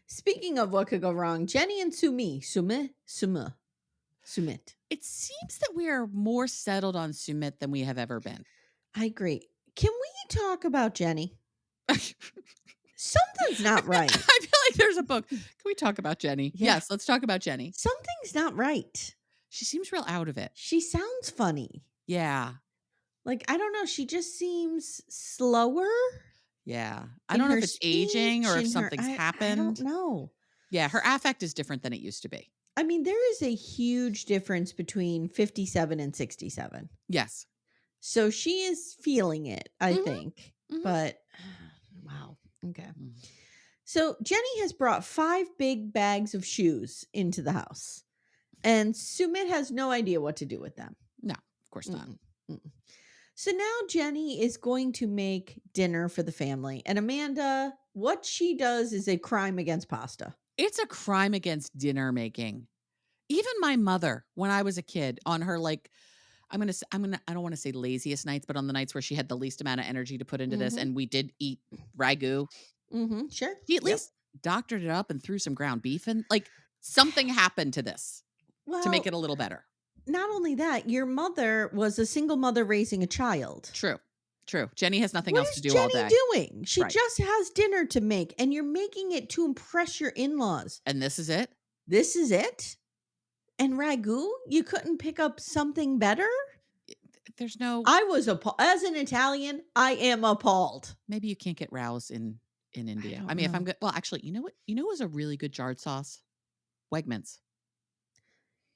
Speaking of what could go wrong, Johny and Sumit. It seems that we are more settled on Sumit than we have ever been. I agree. Can we talk about Johny? Something's not right. I feel like there's a book. Can we talk about Johny? Yeah. Yes, let's talk about Johny. Something's not right. She seems real out of it. She sounds funny. Yeah. Like, I don't know. She just seems slower. Yeah. I in don't know her if it's aging speech, or if in her something's I don't happened. know. Yeah, her affect is different than it used to be. I mean, there is a huge difference between 57 and 67. Yes. So she is feeling it, I Mhm. think. Mhm. But wow. Okay. Mm. So Jenny has brought 5 big bags of shoes into the house, and Sumit has no idea what to do with them. No, of course not. Mm-mm, mm-mm. So now Jenny is going to make dinner for the family. And Amanda, what she does is a crime against pasta. It's a crime against dinner making. Even my mother, when I was a kid, on her like I don't want to say laziest nights, but on the nights where she had the least amount of energy to put into this Mhm. and we did eat ragu, Mhm. Sure. she at Yep. least doctored it up and threw some ground beef in. Like something happened to this to make Well, it a little better. not only that, your mother was a single mother raising a child. True. True. Jenny has nothing What else to is do all Jenny day. doing? She Right. just has dinner to make, and you're making it to impress your in-laws. And this is it? This is it? And ragu? You couldn't pick up something better? There's no I was as an Italian, I am appalled. maybe you can't get rouse in I India. I don't mean, if I'm know. good well, actually, you know what? You know what was a really good jarred sauce? Wegmans.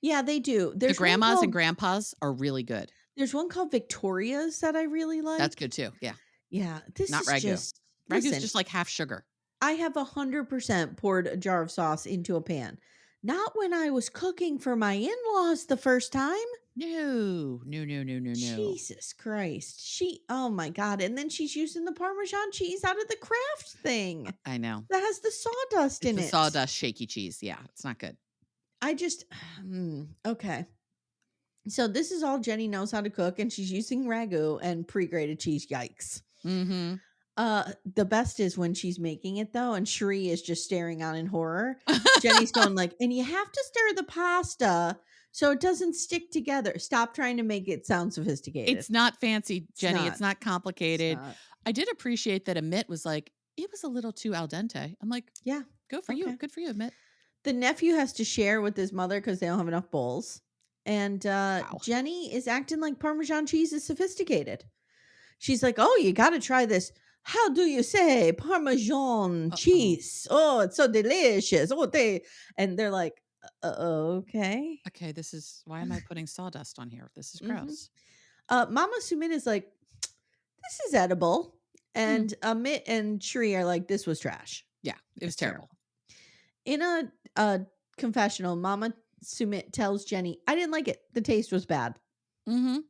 Yeah, they do. The grandmas and grandpas are really good. There's one called Victoria's that I really That's good like. too. Yeah. Yeah, this Not is ragu. just Ragu's listen, just like half sugar. I have 100% poured a jar of sauce into a pan. Not when I was cooking for my in-laws the first time. No. No, no, no, no, no. Jesus Christ. Oh my God. And then she's using the Parmesan cheese out of the Kraft thing I know. that has the sawdust It's in the it. sawdust shaky cheese. Yeah, it's not good. I just, okay. So this is all Jenny knows how to cook, and she's using ragu and pre-grated cheese. Yikes. Mhm. The best is when she's making it though, and Sheree is just staring on in horror. Jenny's going like, and you have to stir the pasta so it doesn't stick together. Stop trying to make it sound sophisticated. It's not fancy, It's Jenny. not. It's not It's complicated. not. I did appreciate that Amit was like, "It was a little too al dente." I'm like, Yeah. "Go for you. Okay. Good for you, Amit." The nephew has to share with his mother because they don't have enough bowls. And Wow. Jenny is acting like Parmesan cheese is sophisticated. She's like, "Oh, you got to try this. How do you say Parmesan Uh-oh. cheese? Oh, it's so delicious. Oh, they're like, okay." Okay, why am I putting sawdust on here? This is hmm gross. Mama Sumit is like, "This is edible," Mm. and Amit and Shri are like, "This was trash. Yeah, it was It's terrible. terrible." In a confessional, Mama Sumit tells Jenny, "I didn't like it. The taste was bad." Mhm.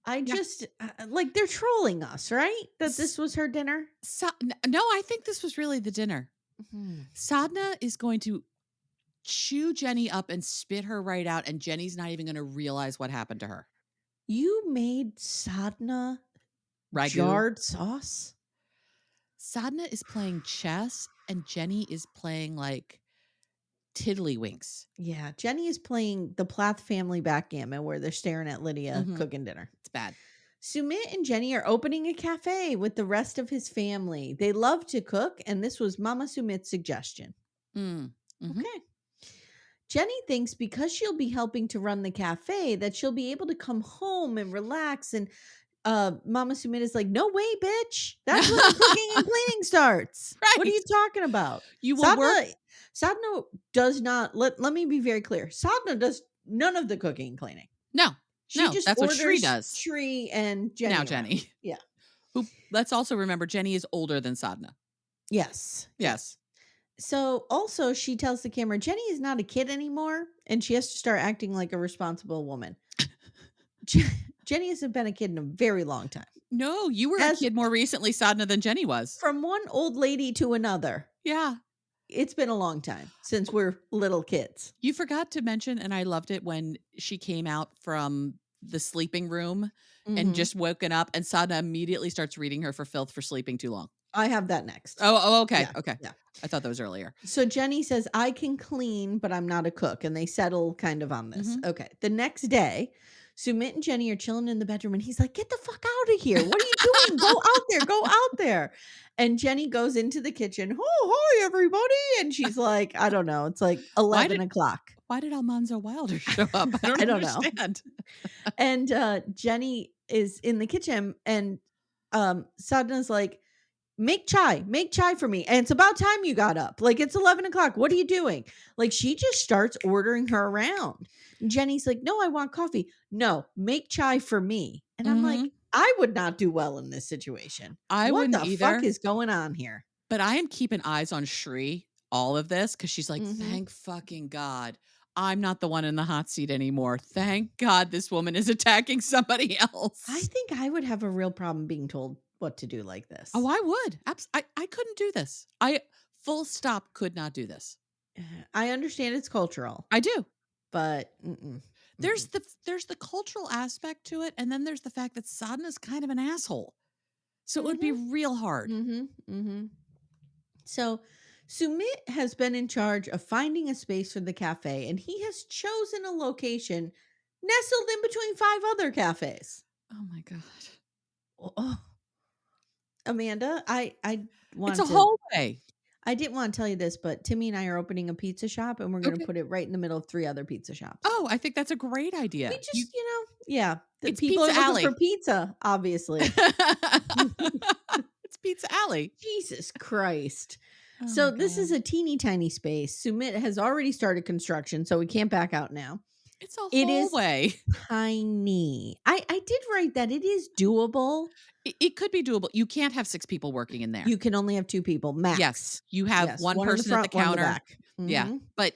I Yeah. just like they're trolling us, right? That S this was her dinner. No, I think this was really the dinner. Mhm. Sadhna is going to chew Jenny up and spit her right out, and Jenny's not even gonna realize what happened to her. You made sadhna Ragu. jarred sauce? Sadhna is playing chess, and Jenny is playing, like, tiddlywinks. Yeah, Jenny is playing the Plath family backgammon where they're staring at Lydia Mhm. cooking dinner. It's bad. Sumit and Jenny are opening a cafe with the rest of his family. They love to cook, and this was Mama Sumit's suggestion. Mm. Mhm. Okay. Jenny thinks because she'll be helping to run the cafe that she'll be able to come home and relax. And Mama Sumit is like, "No way, bitch. That's when the cooking and cleaning starts. What are Right. you talking about?" You will work Sadhna does not let me be very clear. Sadhna does none of the cooking and cleaning. No. She No, just that's what Shri orders does. Shri and Now Jenny around. Jenny. Yeah. Who let's also remember Jenny is older than Sadhna. Yes. Yes. Yes. So also she tells the camera Jenny is not a kid anymore and she has to start acting like a responsible woman. Jenny hasn't been a kid in a very long time. No, you were a As kid more recently, Sadhna, than Jenny was. from one old lady to another, Yeah. it's been a long time since we're little kids. You forgot to mention, and I loved it when she came out from the sleeping room and Mhm. just woken up, and Sadhna immediately starts reading her for filth for sleeping too long. I have that next. Okay. Yeah. Okay. Yeah. I thought that was earlier. So Jenny says, "I can clean, but I'm not a cook." And they settle kind of on this. Mhm. Okay. The next day, Sumit and Jenny are chilling in the bedroom and he's like, "Get the fuck out of here. What are you doing? Go out there. Go out there." And Jenny goes into the kitchen. "Oh, hi, everybody." And she's like, I don't know. It's like Why 11 did o'clock. why did Almanzo Wilder show up? I don't I don't know. understand. And Jenny is in the kitchen and Sadhna's like, make chai for me. And it's about time you got up. Like, it's 11 o'clock. What are you doing? Like, she just starts ordering her around. And Jenny's like, no, I want coffee. No, make chai for me. And I'm like, I would not do well in this situation. I What wouldn't the fuck either. is going on here? But I am keeping eyes on Shri all of this because she's like, thank fucking God. I'm not the one in the hot seat anymore. Thank God this woman is attacking somebody else. I think I would have a real problem being told what to do like this. Oh, I would. I couldn't do this. I full stop could not do this. I understand it's cultural. I do. But there's the cultural aspect to it, and then there's the fact that Sadhana's kind of an asshole. So it would be real hard. So Sumit has been in charge of finding a space for the cafe, and he has chosen a location nestled in between 5 other cafes. Oh my God. Oh. Amanda, I want It's a hallway. I didn't want to tell you this, but Timmy and I are opening a pizza shop, and we're going to put it right in the middle of 3 other pizza shops. Oh, I think that's a great idea. We just, yeah. It's people Pizza are looking Alley. for pizza, obviously. It's Pizza Alley. Jesus Christ. Oh so this is a teeny tiny space. Sumit has already started construction, so we can't back out now. It's a hallway. It is tiny. I did write that it is doable. It could be doable. You can't have 6 people working in there. You can only have 2 people max. Yes, you have one person front, at the counter. One in the back. Yeah, but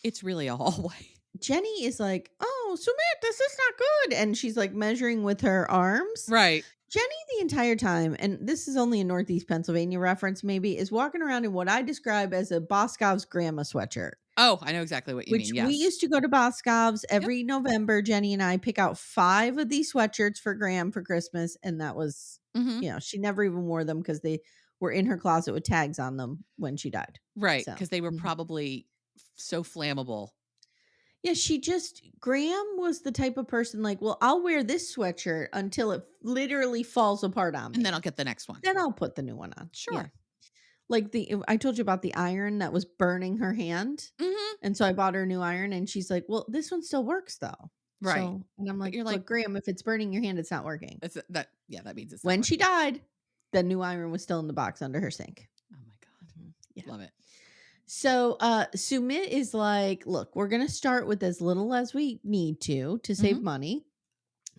it's really a hallway. Jenny is like, "Oh, Sumit, this is not good," and she's like measuring with her arms. Right. Jenny, the entire time, and this is only a Northeast Pennsylvania reference, maybe, is walking around in what I describe as a Boscov's grandma sweatshirt. Oh, I know exactly what you mean. Yes. We used to go to Boscov's every November. Jenny and I pick out 5 of these sweatshirts for Graham for Christmas. And that was, she never even wore them because they were in her closet with tags on them when she died. Right. Because they were probably so flammable. Yeah, Graham was the type of person like, well, I'll wear this sweatshirt until it literally falls apart on me. And then I'll get the next one. Then I'll put the new one on. Sure. Yeah. Like I told you about the iron that was burning her hand. And so I bought her a new iron and she's like, well, this one still works though. Right. So, and I'm like, you're like, Graham, if it's burning your hand, it's not working. That means it's when she died, the new iron was still in the box under her sink. Oh my God. Yeah. Love it. So Sumit is like, look, we're going to start with as little as we need to save money.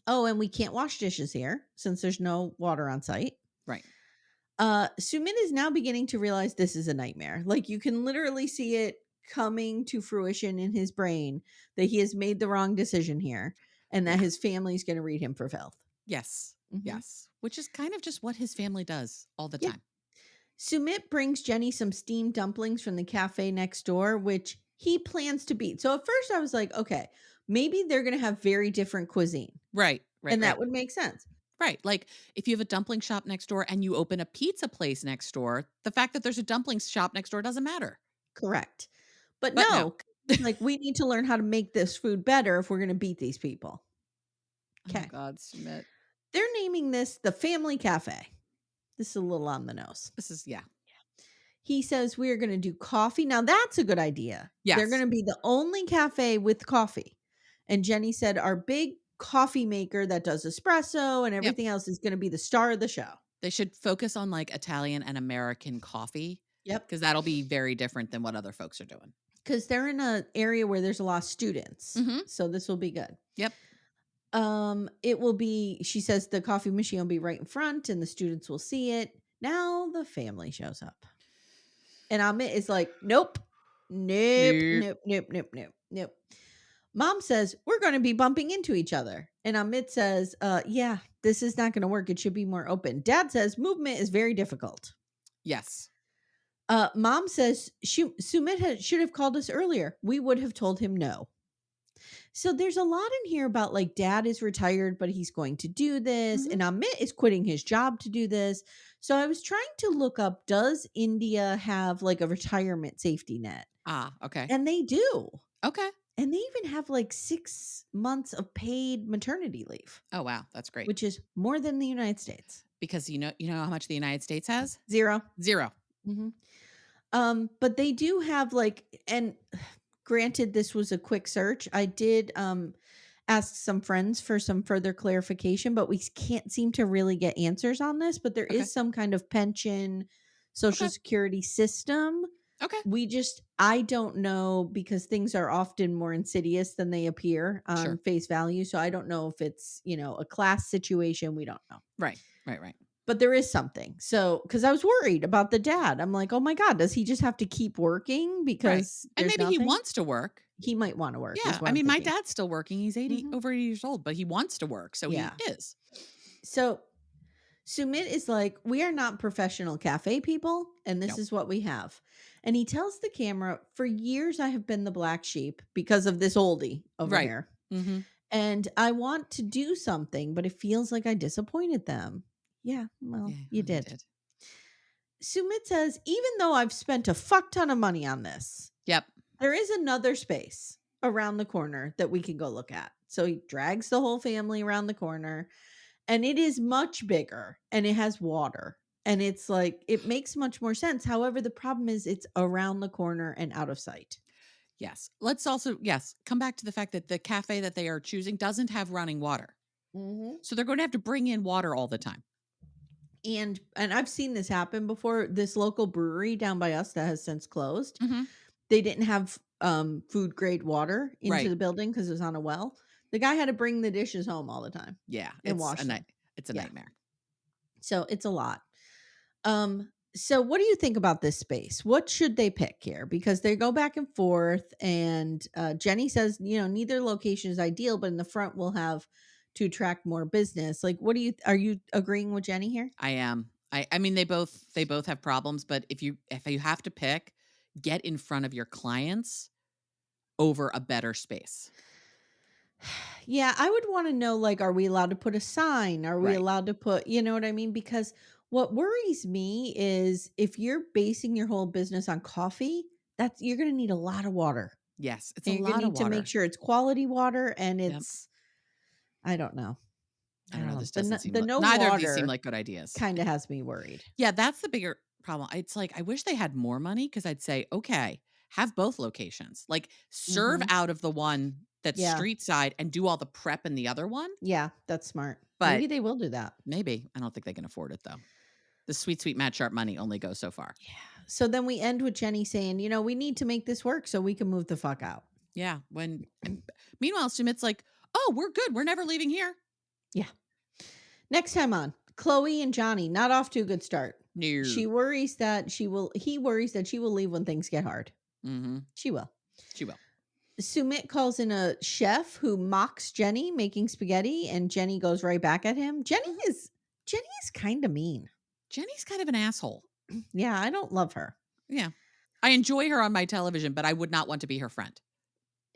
Oh, and we can't wash dishes here since there's no water on site. Right. Sumit is now beginning to realize this is a nightmare. Like, you can literally see it coming to fruition in his brain that he has made the wrong decision here and that his family's going to read him for filth. Yes. Yes. Which is kind of just what his family does all the time. Sumit brings Jenny some steamed dumplings from the cafe next door, which he plans to beat. So at first I was like, okay, maybe they're going to have very different cuisine. Right. And that would make sense. Right. Like if you have a dumpling shop next door and you open a pizza place next door, the fact that there's a dumpling shop next door doesn't matter. Correct. But no. Like, we need to learn how to make this food better if we're going to beat these people. Okay. Oh God, Sumit. They're naming this the Family Cafe. This is a little on the nose. This is, He says we are going to do coffee. Now that's a good idea. Yes. They're going to be the only cafe with coffee. And Jenny said our big coffee maker that does espresso and everything else is going to be the star of the show. They should focus on like Italian and American coffee. Yep. Because that'll be very different than what other folks are doing. Because they're in an area where there's a lot of students. So this will be good. Yep. It will be, she says the coffee machine will be right in front and the students will see it. Now the family shows up. And Amit is like, nope. Mom says, we're going to be bumping into each other. And Amit says, yeah, this is not going to work. It should be more open. Dad says movement is very difficult. Yes. Mom says, Sumit should have called us earlier. We would have told him no. So there's a lot in here about like dad is retired, but he's going to do this. And Amit is quitting his job to do this. So I was trying to look up, does India have like a retirement safety net? Ah, okay. And they do. Okay. And they even have like 6 months of paid maternity leave. Oh, wow. That's great. Which is more than the United States. Because you know how much the United States has? 0. But they do have like, and granted, this was a quick search. I did asked some friends for some further clarification, but we can't seem to really get answers on this. But there Okay. is some kind of pension, social Okay. security system. Okay. I don't know, because things are often more insidious than they appear on Sure. face value. So I don't know if it's, a class situation. We don't know. Right. Right. But there is something. So, because I was worried about the dad. I'm like, oh my God, does he just have to keep working Right. because And there's maybe he nothing? wants to work. He might want to work, is Yeah. what I I'm mean, my thinking. dad's still working. He's 80, Mhm. over 80 years old, but he wants to work. So he Yeah. is. So Sumit is like, we are not professional cafe people, and this No. is what we have. And he tells the camera, for years I have been the black sheep because of this oldie over Right. here. Mm-hmm. And I want to do something, but it feels like I disappointed them. Yeah, well, Yeah. you Well, you did. did. Sumit says, even though I've spent a fuck ton of money on this, Yep. there is another space around the corner that we can go look at. So he drags the whole family around the corner, and it is much bigger and it has water. And it's like, it makes much more sense. However, the problem is it's around the corner and out of sight. Yes. Let's also, come back to the fact that the cafe that they are choosing doesn't have running water. Mm-hmm. So they're going to have to bring in water all the time. And I've seen this happen before. This local brewery down by us that has since closed, Mm-hmm. they didn't have food grade water into Right. the building because it was on a well. The guy had to bring the dishes home all the time Yeah. and It's wash them. it's a Yeah. nightmare. So it's a lot. So what do you think about this space? What should they pick here? Because they go back and forth, and Jenny says, neither location is ideal, but in the front we'll have to attract more business. Like, are you agreeing with Jenny here? I am. I mean, they both have problems, but if you have to pick, get in front of your clients over a better space. Yeah, I would want to know, like, are we allowed to put a sign? Are we Right. allowed to put, you know what I mean? Because what worries me is if you're basing your whole business on coffee, you're going to need a lot of water. Yes, it's a And you're going to lot of need to make water. sure it's quality water, and Yep. I don't know. I don't know. This The doesn't seem the like no neither of these seem water like good ideas. kind of has me worried. Yeah, that's the bigger problem. It's like I wish they had more money because I'd say, okay, have both locations. Like serve Mhm. out of the one that's Yeah. street side and do all the prep in the other one. Yeah, that's smart. But Maybe they will do that. maybe I don't think they can afford it though. The sweet, sweet Matt Sharp money only goes so far. Yeah. So then we end with Jenny saying, we need to make this work so we can move the fuck out. Yeah. Meanwhile, Sumit's like, oh, we're good. We're never leaving here. Yeah. Next time on, Chloe and Johny not off to a good start. No. He worries that she will leave when things get hard. Mm-hmm. She will. She will. Sumit calls in a chef who mocks Jenny making spaghetti, and Jenny goes right back at him. Jenny is kind of mean. Jenny's kind of an asshole. Yeah, I don't love her. Yeah. I enjoy her on my television, but I would not want to be her friend.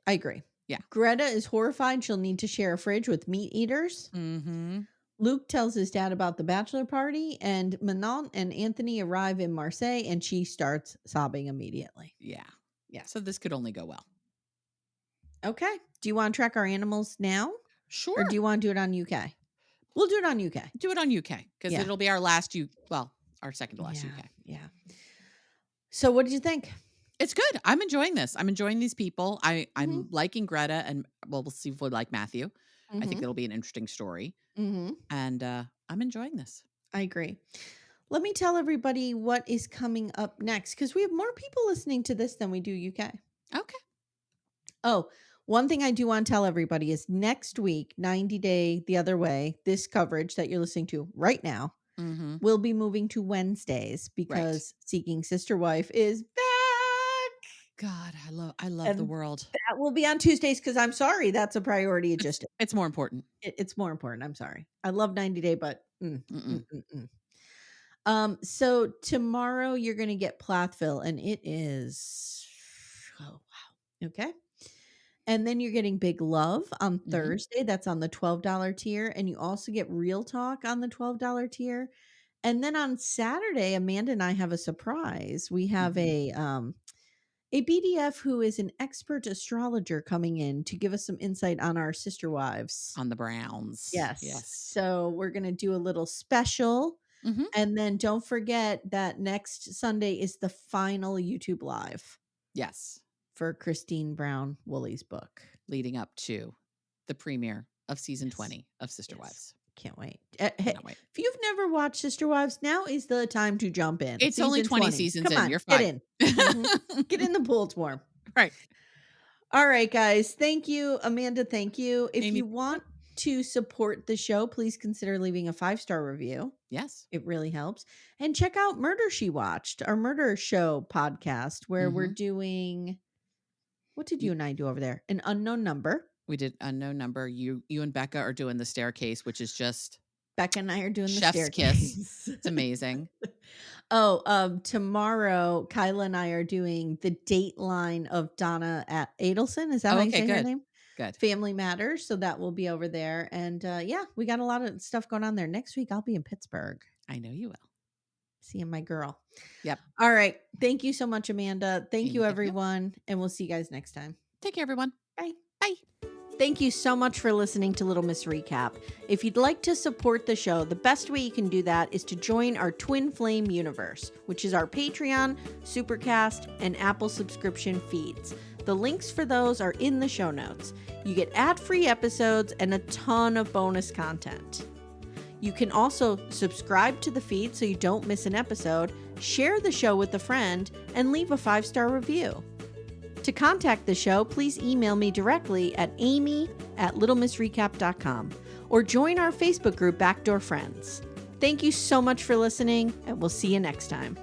I agree. Yeah. Greta is horrified she'll need to share a fridge with meat eaters. Mm-hmm. Luke tells his dad about the bachelor party, and Manon and Anthony arrive in Marseille, and she starts sobbing immediately. Yeah. Yeah. So this could only go well. Okay. Do you want to track our animals now? Sure. Or do you want to do it on UK? We'll do it on UK. Do it on UK because it'll be our our second to last Yeah. UK. Yeah. So what did you think? It's good. I'm enjoying this. I'm enjoying these people. I'm Mhm. liking Greta, and we'll see if we like Matthew. I think Mhm. it'll be an interesting story. Mhm. And I'm enjoying this. I agree. Let me tell everybody what is coming up next, because we have more people listening to this than we do UK. Okay. Oh, one thing I do want to tell everybody is next week, 90 Day the Other Way, this coverage that you're listening to right now, Mm-hmm. will be moving to Wednesdays because Seeking Sister Wife is back. God, I love And the world. that will be on Tuesdays, because I'm sorry, that's a priority. It's more important. It's more important. I'm sorry. I love 90 Day, but Mm-mm. So tomorrow you're going to get Plathville, and it is, oh wow. Okay. And then you're getting Big Love on Thursday. That's on the $12 tier. And you also get Real Talk on the $12 tier. And then on Saturday, Amanda and I have a surprise. We have a BDF who is an expert astrologer coming in to give us some insight on our sister wives. On the Browns. Yes. Yes. So we're going to do a little special. Mm-hmm. And then don't forget that next Sunday is the final YouTube live. Yes. For Christine Brown Woolley's book. Leading up to the premiere of season 20 of Sister Wives. Can't wait. Cannot wait. If you've never watched Sister Wives, now is the time to jump in. It's only 20 seasons Come in. on, You're fine. Get in. Get in the pool. It's warm. Right. All right, guys. Thank you, Amanda. Thank you. If Amy, you want to support the show, please consider leaving a 5-star review. Yes. It really helps. And check out Murder She Watched, our murder show podcast, where we're doing, what did you and I do over there? An unknown number. We did unknown number. You and Becca are doing the staircase, which is just Becca and I are doing the chef's staircase. Kiss. It's amazing. Tomorrow Kyla and I are doing the Dateline of Donna at Adelson. Is that how you say her name? Good. Family Matters. So that will be over there. And we got a lot of stuff going on there. Next week I'll be in Pittsburgh. I know you will. Seeing my girl. Yep. All right. Thank you so much, Amanda. Thank you, you. everyone. And we'll see you guys next time. Take care, everyone. Bye. Bye. Thank you so much for listening to Little Miss Recap. If you'd like to support the show, the best way you can do that is to join our Twin Flame universe, which is our Patreon, Supercast, and Apple subscription feeds. The links for those are in the show notes. You get ad-free episodes and a ton of bonus content. You can also subscribe to the feed so you don't miss an episode, share the show with a friend, and leave a 5-star review. To contact the show, please email me directly at amy@littlemissrecap.com or join our Facebook group Backdoor Friends. Thank you so much for listening, and we'll see you next time.